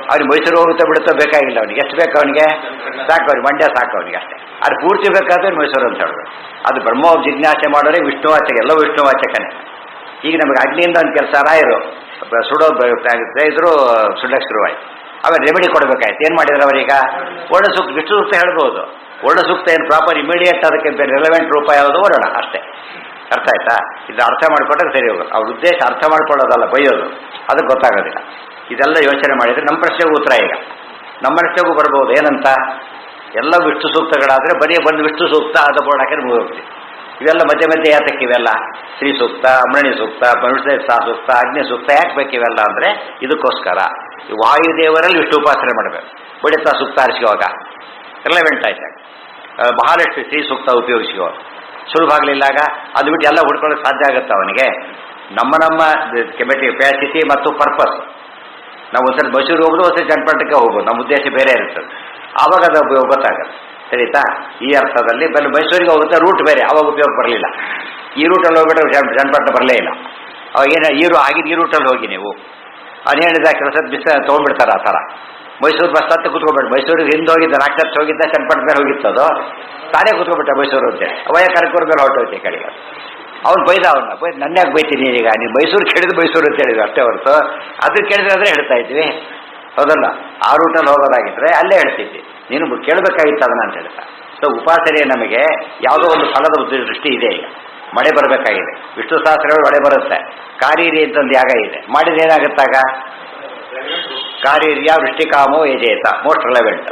ಅವ್ರಿಗೆ ಮೈಸೂರು ಹೋಗುತ್ತೆ ಬಿಡುತ್ತೋ ಬೇಕಾಗಿಲ್ಲ ಅವನಿಗೆ ಎಷ್ಟು ಬೇಕು ಅವನಿಗೆ ಸಾಕು ಅವ್ರಿಗೆ ಮಂಡ್ಯ ಸಾಕು ಅವನಿಗೆ ಅಷ್ಟೇ ಅದು ಪೂರ್ತಿ ಬೇಕಾದ್ರೆ ಮೈಸೂರು ಅಂತ ಹೇಳಬೇಕು ಅದು ಬ್ರಹ್ಮ ಜಿಜ್ಞಾಸೆ ಮಾಡೋರೆ ವಿಷ್ಣುವಾಚಕ ಎಲ್ಲ ವಿಷ್ಣುವಾಚಕನೇ ಈಗ ನಮಗೆ ಅಗ್ನಿಯಿಂದ ಒಂದು ಕೆಲಸ ರಾಯರು ಸುಡೋ ಇದ್ರು ಸುಡಕ್ಕೆ ಶುರುವಾಯ್ತು ಆಮೇಲೆ ರೆಮಿಡಿ ಕೊಡಬೇಕಾಯ್ತು ಏನು ಮಾಡಿದ್ರು ಅವರೀಗ ವರ್ಣ ಸೂಕ್ತ ವಿಷ್ಣು ಸೂಕ್ತ ಹೇಳ್ಬೋದು ವರ್ಣ ಸೂಕ್ತ ಏನು ಪ್ರಾಪರ್ ಇಮಿಡಿಯೇಟ್ ಅದಕ್ಕೆ ರೆಲೆವೆಂಟ್ ರೂಪ ಯಾವುದು ವರ್ಣ ಅಷ್ಟೇ ಅರ್ಥ ಆಯ್ತಾ ಇದು ಅರ್ಥ ಮಾಡಿಕೊಂಡ್ರೆ ಸರಿ ಹೋಗೋದು ಅವ್ರ ಉದ್ದೇಶ ಅರ್ಥ ಮಾಡ್ಕೊಳ್ಳೋದಲ್ಲ ಬೈಯೋದು ಅದಕ್ಕೆ ಗೊತ್ತಾಗೋದಿಲ್ಲ ಇದೆಲ್ಲ ಯೋಚನೆ ಮಾಡಿದರೆ ನಮ್ಮ ಪ್ರಶ್ನೆಗೂ ಉತ್ತರ ಈಗ ನಮ್ಮ ಪ್ರಶ್ನೆಗೂ ಬರ್ಬೋದು ಏನಂತ ಎಲ್ಲ ವಿಷ್ಣು ಸೂಕ್ತಗಳಾದರೆ ಬರೀ ಬಂದು ವಿಷ್ಣು ಸೂಕ್ತ ಆದ ಬೋರ್ಡ್ ಹಾಕಿ ಮುಗಿದೋಗ್ತೀವಿ ಇವೆಲ್ಲ ಮಧ್ಯೆ ಮಧ್ಯೆ ಯಾತಕ್ಕೆ ಇವೆಲ್ಲ ಶ್ರೀ ಸೂಕ್ತ ಅಮೃಣಿ ಸೂಕ್ತ ಮನುಷ್ಯ ಸೂಕ್ತ ಅಗ್ನಿ ಸೂಕ್ತ ಯಾಕೆ ಬೇಕು ಇವೆಲ್ಲ ಅಂದರೆ ಇದಕ್ಕೋಸ್ಕರ ವಾಯುದೇವರಲ್ಲಿ ವಿಷ್ಣು ಉಪಾಸನೆ ಮಾಡಬೇಕು ಬಡಿತ ಸೂಕ್ತ ಆರಿಸುವಾಗ ರಿಲೆವೆಂಟ್ ಆಯ್ತಾಗ ಬಹಳಷ್ಟು ಶ್ರೀ ಸೂಕ್ತ ಉಪಯೋಗಿಸುವ ಸುಲಭ ಆಗಲಿಲ್ಲಾಗ ಅದು ಬಿಟ್ಟು ಎಲ್ಲ ಹುಡ್ಕೊಳ್ಳೋಕೆ ಸಾಧ್ಯ ಆಗುತ್ತೆ ಅವನಿಗೆ ನಮ್ಮ ಕೆಪಾಸಿಟಿ ಮತ್ತು ಪರ್ಪಸ್ ನಾವು ಒಂದ್ಸರಿ ಮೈಸೂರು ಹೋಗೋದು ಒಂದ್ಸರಿ ಚನ್ನಪಟ್ಟಣಕ್ಕೆ ಹೋಗೋದು ನಮ್ಮ ಉದ್ದೇಶ ಬೇರೆ ಇರ್ತದೆ ಆವಾಗ ಅದು ಗೊತ್ತಾಗುತ್ತೆ ಸರಿತಾ ಈ ಅರ್ಥದಲ್ಲಿ ಬಲ್ಲಿ ಮೈಸೂರಿಗೆ ಹೋಗುತ್ತೆ ರೂಟ್ ಬೇರೆ ಅವಾಗ ಉಪಯೋಗ ಬರಲಿಲ್ಲ ಈ ರೂಟಲ್ಲಿ ಹೋಗ್ಬಿಟ್ರೆ ಚನ್ನಪಟ್ಟಣ ಬರಲೇ ಇಲ್ಲ ಅವಾಗ ಏನು ಆಗಿದ್ದು ಈ ರೂಟಲ್ಲಿ ಹೋಗಿ ನೀವು ಅದು ಹೇಳಿದ ಕೆಲಸ ಬಿಸ ತೊಗೊಂಡ್ಬಿಡ್ತಾರೆ ಆ ಥರ ಮೈಸೂರು ಬಸ್ ಹತ್ತೆ ಕೂತ್ಕೊಬೇಡ ಮೈಸೂರಿಗೆ ಹಿಂದೆ ಹೋಗಿದ್ದ ರಾಕ್ಷಸ ಹೋಗಿದ್ದ ಚನ್ನಪಟ್ಟಣ ಮೇಲೆ ಹೋಗಿತ್ತದು ತಾನೇ ಕೂತ್ಕೊಬಿಟ್ಟ ಮೈಸೂರು ಅಂತೇಳಿ ಅವಯ ಕನಕೂರು ಮೇಲೆ ಹೊರಟೋಯ್ತು ಕಡೆಗೆ ಅವ್ನು ಬೈದ ಅವನ್ನ ನನ್ಯಾಕೆ ಬೈತೀನಿ ಈಗ ನೀವು ಮೈಸೂರು ಕೇಳಿದ್ರು ಮೈಸೂರು ಅಂತ ಹೇಳಿದ್ರು ಅಷ್ಟೇ ಹೊರತು ಅದಕ್ಕೆ ಕೇಳಿದ್ರೆ ಆದರೆ ಹೇಳ್ತಾ ಇದ್ವಿ ಹೌದಲ್ಲ ಆ ರೂಟಲ್ಲಿ ಹೋಗೋದಾಗಿದ್ರೆ ಅಲ್ಲೇ ಹೇಳ್ತಿದ್ವಿ ನೀನು ಕೇಳಬೇಕಾಗಿತ್ತು ಅದನ್ನ ಅಂತ ಹೇಳ್ತಾ ಸೊ ಉಪಾಸನೆ ನಮಗೆ ಯಾವುದೋ ಒಂದು ಫಲದ ದೃಷ್ಟಿ ಇದೆ ಈಗ ಮಳೆ ಬರಬೇಕಾಗಿದೆ ವಿಷ್ಣು ಸಹಸ್ರಗಳು ಮಳೆ ಬರುತ್ತೆ ಕಾರೀರಿ ಅಂತಂದು ಯಾಗ ಇದೆ ಮಾಡಿದ್ರೆ ಏನಾಗುತ್ತಾಗ ಕಾರೀರ್ಯ ವೃಷ್ಟಿಕಾಮೋ ಯಜೇತ ಮೋಸ್ಟ್ ರಿಲೆವೆಂಟ್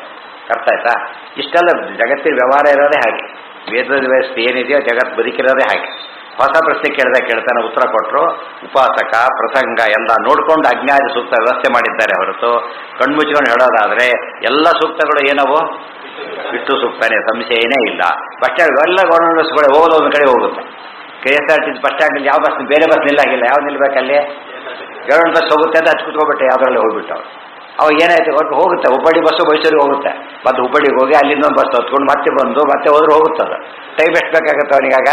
ಅರ್ಥ ಆಯ್ತಾ ಇಷ್ಟೆಲ್ಲ ಜಗತ್ತಿನ ವ್ಯವಹಾರ ಇರೋದೇ ಹಾಗೆ ವೇದದ ವ್ಯವಸ್ಥೆ ಏನಿದೆಯೋ ಜಗತ್ತು ಬದುಕಿರೋದೇ ಹಾಗೆ ಹೊಸ ಪ್ರಶ್ನೆ ಕೇಳ್ತಾನೆ ಉತ್ತರ ಕೊಟ್ಟರು ಉಪಾಸಕ ಪ್ರಸಂಗ ಎಲ್ಲ ನೋಡ್ಕೊಂಡು ಅಜ್ಞಾನ ಸೂಕ್ತ ವ್ಯವಸ್ಥೆ ಮಾಡಿದ್ದಾರೆ ಹೊರತು ಕಣ್ಮುಚ್ಕೊಂಡು ಹೇಳೋದಾದ್ರೆ ಎಲ್ಲ ಸೂಕ್ತಗಳು ಏನವು ವಿಷ್ಣು ಸೂಕ್ತನೇ ಸಂಶಯನೇ ಇಲ್ಲ ಬಸ್ ಸ್ಟ್ಯಾಂಡ್ ಎಲ್ಲ ಗೌರ್ಮೆಂಟ್ ಬಸ್ಗಳು ಹೋಗೋದು ಒಂದು ಕಡೆ ಹೋಗುತ್ತೆ KSRTC ಬಸ್ ಸ್ಟ್ಯಾಂಡಲ್ಲಿ ಯಾವ ಬಸ್ ಬೇರೆ ಬಸ್ ನಿಲ್ಲಾಗಿಲ್ಲ ಯಾವ್ದು ನಿಲ್ಬೇಕಲ್ಲಿ ಗೌರ್ಮೆಂಟ್ ಬಸ್ ಹೋಗುತ್ತೆ ಅಂತ ಹಚ್ಚಿ ಕುತ್ಕೊಬಿಟ್ಟೆ ಯಾವುದ್ರಲ್ಲಿ ಹೋಗ್ಬಿಟ್ಟು ಅವಾಗ ಏನಾಯ್ತು ಒಟ್ಟು ಹೋಗುತ್ತೆ ಹುಬ್ಬಳ್ಳಿ ಬಸ್ಸು ಮೈಸೂರಿಗೆ ಹೋಗುತ್ತೆ ಮತ್ತು ಹುಬ್ಬಳ್ಳಿಗೆ ಹೋಗಿ ಅಲ್ಲಿಂದ ಒಂದು ಬಸ್ ಹೊತ್ಕೊಂಡು ಮತ್ತೆ ಬಂದು ಮತ್ತೆ ಹೋದ್ರೆ ಹೋಗುತ್ತದೆ ಟೈಮ್ ಎಷ್ಟು ಬೇಕಾಗುತ್ತೆ ಅವನಿಗಾಗ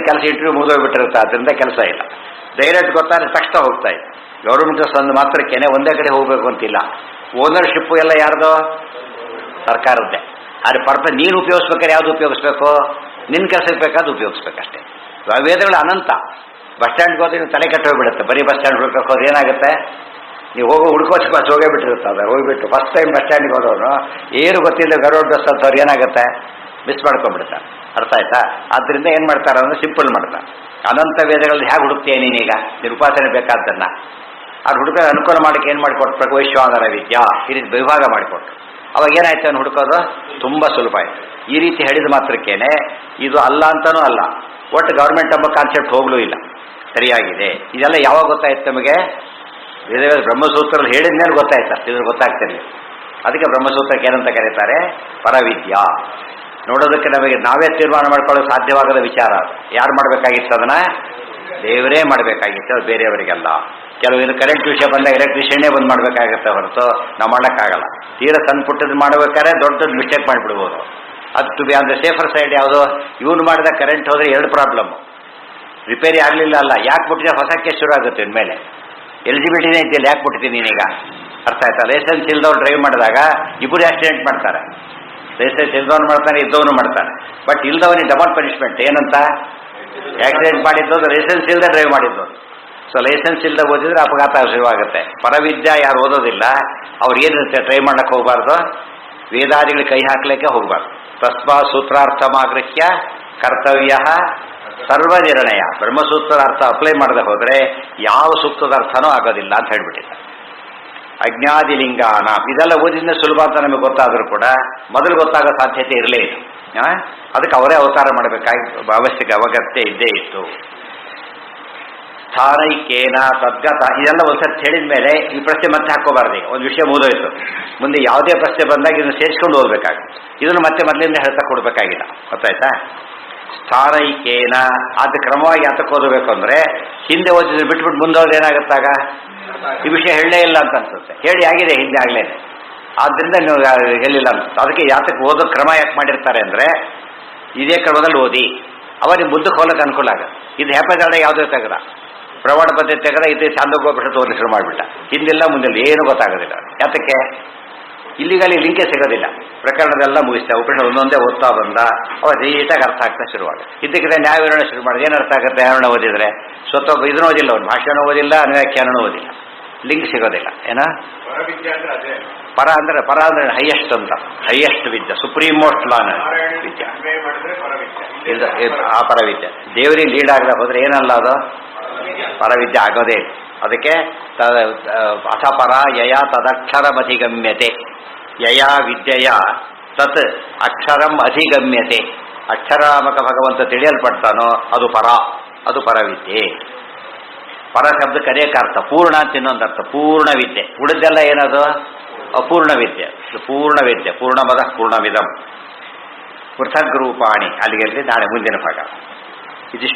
ಕೆಲಸ ಇಂಟರ್ವ್ಯೂ ಮುಗಿದೋಗ್ಬಿಟ್ಟಿರುತ್ತೆ ಅದರಿಂದ ಕೆಲಸ ಇಲ್ಲ ಡೈರೆಕ್ಟ್ ಗೊತ್ತಾದ್ರೆ ತಕ್ಷಣ ಹೋಗ್ತಾ ಇದೆ ಗೌರ್ಮೆಂಟ್ ಬಸ್ ಒಂದು ಮಾತ್ರಕ್ಕೇನೆ ಒಂದೇ ಕಡೆ ಹೋಗಬೇಕು ಅಂತಿಲ್ಲ ಓನರ್ಶಿಪ್ಪು ಎಲ್ಲ ಯಾರ್ದು ಸರ್ಕಾರದ್ದೇ ಆದರೆ ಪರ್ಪಸ್ ನೀನು ಉಪಯೋಗಿಸ್ಬೇಕಾದ್ರೆ ಯಾವುದು ಉಪಯೋಗಿಸ್ಬೇಕು ನಿನ್ನ ಕೆಲಸಕ್ಕೆ ಬೇಕಾದ ಉಪಯೋಗಿಸ್ಬೇಕಷ್ಟೇ ವೇದಗಳು ಅನಂತ ಬಸ್ ಸ್ಟ್ಯಾಂಡ್ಗೆ ಹೋದ್ರೆ ನೀವು ತಲೆ ಕೆಟ್ಟು ಹೋಗ್ಬಿಡುತ್ತೆ ಬರೀ ಬಸ್ ಸ್ಟ್ಯಾಂಡ್ ಹುಡ್ಕೋಕೆ ಹೋದ್ರೆ ಏನಾಗುತ್ತೆ ನೀವು ಹುಡ್ಕೋಚ್ ಬಸ್ ಹೋಗೇ ಬಿಟ್ಟಿರುತ್ತೆ ಅದು ಹೋಗಿಬಿಟ್ಟು ಫಸ್ಟ್ ಟೈಮ್ ಬಸ್ ಸ್ಟ್ಯಾಂಡ್ಗೆ ಹೋದವನು ಏನು ಗೊತ್ತಿಲ್ಲ ಗೌರ್ಮೆಂಟ್ ಬಸ್ ಅಂತವ್ರು ಏನಾಗುತ್ತೆ ಮಿಸ್ ಮಾಡ್ಕೊಂಡ್ಬಿಡ್ತಾರೆ ಅರ್ಥ ಆಯ್ತಾ ಆದ್ದರಿಂದ ಏನು ಮಾಡ್ತಾರೆ ಅಂದರೆ ಸಿಂಪಲ್ ಮಾಡ್ತಾರೆ ಅನಂತ ವೇದಗಳಲ್ಲಿ ಹೇಗೆ ಹುಡುಕ್ತೀಯ ನೀನೀಗ ನಿರುಪಾಸನೆ ಬೇಕಾದ್ದನ್ನು ಅದು ಹುಡುಕ ಅನುಕೂಲ ಮಾಡೋಕ್ಕೆ ಏನು ಮಾಡಿಕೊಟ್ಬೇಕು ವೈಶ್ವಾನರ ವಿದ್ಯಾ ಈ ರೀತಿ ವಿಭಾಗ ಮಾಡಿಕೊಟ್ರು ಅವಾಗ ಏನಾಯ್ತು ಅವ್ನು ಹುಡುಕೋದು ತುಂಬ ಸುಲಭ ಆಯಿತು ಈ ರೀತಿ ಹೇಳಿದ ಮಾತ್ರಕ್ಕೇನೆ ಇದು ಅಲ್ಲ ಅಂತನೂ ಅಲ್ಲ ಒಟ್ಟು ಗೌರ್ಮೆಂಟ್ ಎಂಬ ಕಾನ್ಸೆಪ್ಟ್ ಹೋಗಲೂ ಇಲ್ಲ ಸರಿಯಾಗಿದೆ ಇದೆಲ್ಲ ಯಾವಾಗ ಗೊತ್ತಾಯ್ತು ನಮಗೆ ವೇದ ಬ್ರಹ್ಮಸೂತ್ರದಲ್ಲಿ ಹೇಳಿದ ಮೇಲೆ ಗೊತ್ತಾಯ್ತು ಅಷ್ಟು ಇದ್ರ ಗೊತ್ತಾಗ್ತಿರಲಿಲ್ಲ ಅದಕ್ಕೆ ಬ್ರಹ್ಮಸೂತ್ರಕ್ಕೆ ಏನಂತ ಕರೀತಾರೆ ಪರವಿದ್ಯಾ ನೋಡೋದಕ್ಕೆ ನಮಗೆ ನಾವೇ ತೀರ್ಮಾನ ಮಾಡ್ಕೊಳ್ಳೋಕೆ ಸಾಧ್ಯವಾಗದ ವಿಚಾರ ಅದು ಯಾರು ಮಾಡಬೇಕಾಗಿತ್ತು ಅದನ್ನು ದೇವರೇ ಮಾಡಬೇಕಾಗಿತ್ತು ಅದು ಬೇರೆಯವರಿಗೆಲ್ಲ ಕೆಲವು ಕರೆಂಟ್ ವಿಷಯ ಬಂದಾಗ ಎಲೆಕ್ಟ್ರಿಷಿಯನ್ನೇ ಬಂದು ಮಾಡಬೇಕಾಗತ್ತೆ ಹೊರತು ನಾವು ಮಾಡೋಕ್ಕಾಗಲ್ಲ ತೀರ ಸಣ್ಣ ಪುಟ್ಟದ್ದು ಮಾಡಬೇಕಾದ್ರೆ ದೊಡ್ಡ ದೊಡ್ಡ ಮಿಸ್ಟೇಕ್ ಮಾಡಿಬಿಡ್ಬೋದು ಅದು to be on the safer side ಯಾವುದು, ಇವನು ಮಾಡಿದ ಕರೆಂಟ್ ಹೋದರೆ 2 ಪ್ರಾಬ್ಲಮ್. ರಿಪೇರಿ ಆಗಲಿಲ್ಲ ಅಲ್ಲ, ಯಾಕೆ ಬಿಟ್ಟಿದೆ ಹೊಸ ಕೇಸ್ ಶುರು ಆಗುತ್ತೆ ಇನ್ಮೇಲೆ. ಎಲಿಜಿಬಿಲಿಟಿನೇ ಇದೆಯಲ್ಲ, ಯಾಕೆ ಬಿಟ್ಟಿದ್ದೀನಿ ನೀನೀಗ, ಅರ್ಥ ಆಯ್ತಾ? ಲೈಸೆನ್ಸ್ ಇಲ್ದವ್ರು ಡ್ರೈವ್ ಮಾಡಿದಾಗ ಇಬ್ಬರು ಆಕ್ಸಿಡೆಂಟ್ ಮಾಡ್ತಾರೆ. ಲೈಸೆನ್ಸ್ ಇಲ್ದವನು ಮಾಡ್ತಾನೆ, ಇದ್ದವನು ಮಾಡ್ತಾನೆ. ಬಟ್ ಇಲ್ದವನಿಗೆ ಡಬಲ್ ಪನಿಷ್ಮೆಂಟ್. ಏನಂತ? ಆಕ್ಸಿಡೆಂಟ್ ಮಾಡಿದ್ದೋದು ಲೈಸೆನ್ಸ್ ಇಲ್ಲದೆ ಡ್ರೈವ್ ಮಾಡಿದ್ದು. ಸೊ ಲೈಸೆನ್ಸ್ ಇಲ್ಲದೆ ಓದಿದ್ರೆ ಅಪಘಾತ ಶುರುವಾಗುತ್ತೆ. ಪರವಿದ್ಯಾ ಯಾರು ಓದೋದಿಲ್ಲ ಅವ್ರು ಏನಿರುತ್ತೆ, ಟ್ರೈ ಮಾಡಕ್ಕೆ ಹೋಗಬಾರ್ದು, ವೇದಾದಿಗಳಿಗೆ ಕೈ ಹಾಕಲಿಕ್ಕೆ ಹೋಗಬಾರ್ದು. ತಸ್ಮಾ ಸೂತ್ರಾರ್ಥಮಾಗೃಹ್ಯ ಕರ್ತವ್ಯ ಸರ್ವನಿರ್ಣಯ. ಬ್ರಹ್ಮಸೂತ್ರದ ಅರ್ಥ ಅಪ್ಲೈ ಮಾಡದೆ ಹೋದರೆ ಯಾವ ಸೂಕ್ತದ ಅರ್ಥನೂ ಆಗೋದಿಲ್ಲ ಅಂತ ಹೇಳ್ಬಿಟ್ಟಿಲ್ಲ. ಅಜ್ಞಾದಿಲಿಂಗಾನ ಇದೆಲ್ಲ ಓದಿದ್ರೆ ಸುಲಭ ಅಂತ ನಮಗೆ ಗೊತ್ತಾದರೂ ಕೂಡ ಮೊದಲು ಗೊತ್ತಾಗೋ ಸಾಧ್ಯತೆ ಇರಲೇ ಇಲ್ಲ. ಅದಕ್ಕೆ ಅವರೇ ಅವತಾರ ಮಾಡಬೇಕಾಗಿ ಅವಶ್ಯಕ ಅಗತ್ಯ ಇದ್ದೇ ಇತ್ತು. ಸ್ಥಾನೈಕೇನ ತದ್ಗತ ಇದೆಲ್ಲ ಒಂದ್ಸತಿ ಹೇಳಿದ ಮೇಲೆ ಈ ಪ್ರಶ್ನೆ ಮತ್ತೆ ಹಾಕೋಬಾರ್ದು. ಈಗ ಒಂದು ವಿಷಯ ಮುಗಿದೋಯ್ತು, ಮುಂದೆ ಯಾವುದೇ ಪ್ರಶ್ನೆ ಬಂದಾಗ ಇದನ್ನು ಸೇರಿಸ್ಕೊಂಡು ಓದಬೇಕಾಗುತ್ತೆ. ಇದನ್ನು ಮತ್ತೆ ಮೊದಲಿಂದ ಹೇಳ್ತಾ ಕೊಡಬೇಕಾಗಿಲ್ಲ. ಗೊತ್ತಾಯ್ತಾ? ಸ್ಥಾನೈಕೇನ ಅದು ಕ್ರಮವಾಗಿ ಯಾತಕ್ಕೆ ಓದಬೇಕು ಅಂದರೆ, ಹಿಂದೆ ಓದಿದ್ರೆ ಬಿಟ್ಬಿಟ್ಟು ಮುಂದೆ ಹೋದ್ರೆ ಏನಾಗುತ್ತಾಗ ಈ ವಿಷಯ ಹೇಳಲೇ ಇಲ್ಲ ಅಂತ ಅನ್ಸುತ್ತೆ. ಹೇಳಿ ಆಗಿದೆ ಹಿಂದೆ ಆಗ್ಲೇನೆ, ಆದ್ದರಿಂದ ನೀವು ಹೇಳಿಲ್ಲ ಅಂತ. ಅದಕ್ಕೆ ಯಾತಕ್ಕೆ ಓದೋ ಕ್ರಮ ಯಾಕೆ ಮಾಡಿರ್ತಾರೆ ಅಂದರೆ, ಇದೇ ಕ್ರಮದಲ್ಲಿ ಓದಿ ಅವನಿಗೆ ಮುಂದಕ್ಕೆ ಹೋಗಕ್ಕೆ ಅನುಕೂಲ ಆಗುತ್ತೆ. ಇದು ಹೆಪ್ಪದಾಳೆ ಯಾವುದೇ ತೆಗೆದ ಪ್ರಮಾಣ ಪದ್ಧತಿ ತೆಗೆದ ಇದು ಛಾಂದೋಗ್ಯೋಪನಿಷತ್ತು ಓದಿ ಶುರು ಮಾಡಿಬಿಟ್ಟ, ಹಿಂದಿಲ್ಲ ಮುಂದಿಲ್ಲ ಏನೂ ಗೊತ್ತಾಗೋದಿಲ್ಲ. ಯಾತಕ್ಕೆ? ಇಲ್ಲಿಗಲ್ಲಿ ಲಿಂಕೇ ಸಿಗೋದಿಲ್ಲ. ಪ್ರಕರಣದೆಲ್ಲ ಮುಗಿಸ್ತಾ ಉಪನಿಷತ್ತು ಒಂದೊಂದೇ ಓದ್ತಾ ಬಂದ ಅವ ನೀಟಾಗಿ ಅರ್ಥ ಆಗ್ತಾ ಶುರುವಾಗ. ಇದಕ್ಕಿಂತ ನ್ಯಾಯವಿವರಣೆ ಶುರು ಮಾಡಿದ್ರೆ ಏನು ಅರ್ಥ ಆಗುತ್ತೆ? ನ್ಯಾಯವಿವರಣೆ ಓದಿದ್ರೆ ಸ್ವತಃ ಇದನ್ನು ಓದಿಲ್ಲ, ಅವ್ನು ಭಾಷೆನೂ ಓದಿಲ್ಲ, ಅನ್ವ್ಯಾಖ್ಯಾನೂ ಓದಿಲ್ಲ, ಲಿಂಕ್ ಸಿಗೋದಿಲ್ಲ. ಏನ ಪರ ಅಂದ್ರೆ ಹೈಯೆಸ್ಟ್ ಅಂತ, ಹೈಯೆಸ್ಟ್ ವಿದ್ಯೆ, ಸುಪ್ರೀಂ ಮೋಸ್ಟ್ ಲಾನ್ ವಿದ್ಯೆ. ಆ ಪರವಿದ್ಯೆ ದೇವರಿಗೆ ಲೀಡ್ ಆಗದೆ ಹೋದ್ರೆ ಏನಲ್ಲ ಅದು ಪರವಿದ್ಯೆ ಆಗೋದೇ. ಅದಕ್ಕೆ ಅಥ ಪರ ಯಯ ತದಕ್ಷರಮಧಿಗಮ್ಯತೆ. ಯಯ ವಿದ್ಯೆಯ ತತ್ ಅಕ್ಷರಂ ಅಧಿಗಮ್ಯತೆ. ಅಕ್ಷರಾಮಕ ಭಗವಂತ ತಿಳಿಯಲ್ಪಡ್ತಾನೋ ಅದು ಪರ, ಅದು ಪರವಿದ್ಯೆ. ಪರ ಶಬ್ದಕ್ಕೆ ಅನೇಕ ಅರ್ಥ. ಪೂರ್ಣ ಅಂತ ಇನ್ನೊಂದು ಅರ್ಥ, ಪೂರ್ಣ ವಿದ್ಯೆ. ಉಳಿದೆಲ್ಲ ಏನದು? ಅಪೂರ್ಣ ವಿದ್ಯೆ. ಪೂರ್ಣ ವಿದ್ಯೆ, ಪೂರ್ಣಮದ ಪೂರ್ಣಮಿದಂ ಪೃಥಗ್ ರೂಪಾಣಿ. ಅಲ್ಲಿಗೆ ನಾಳೆ ಮುಂದಿನ ಭಾಗ.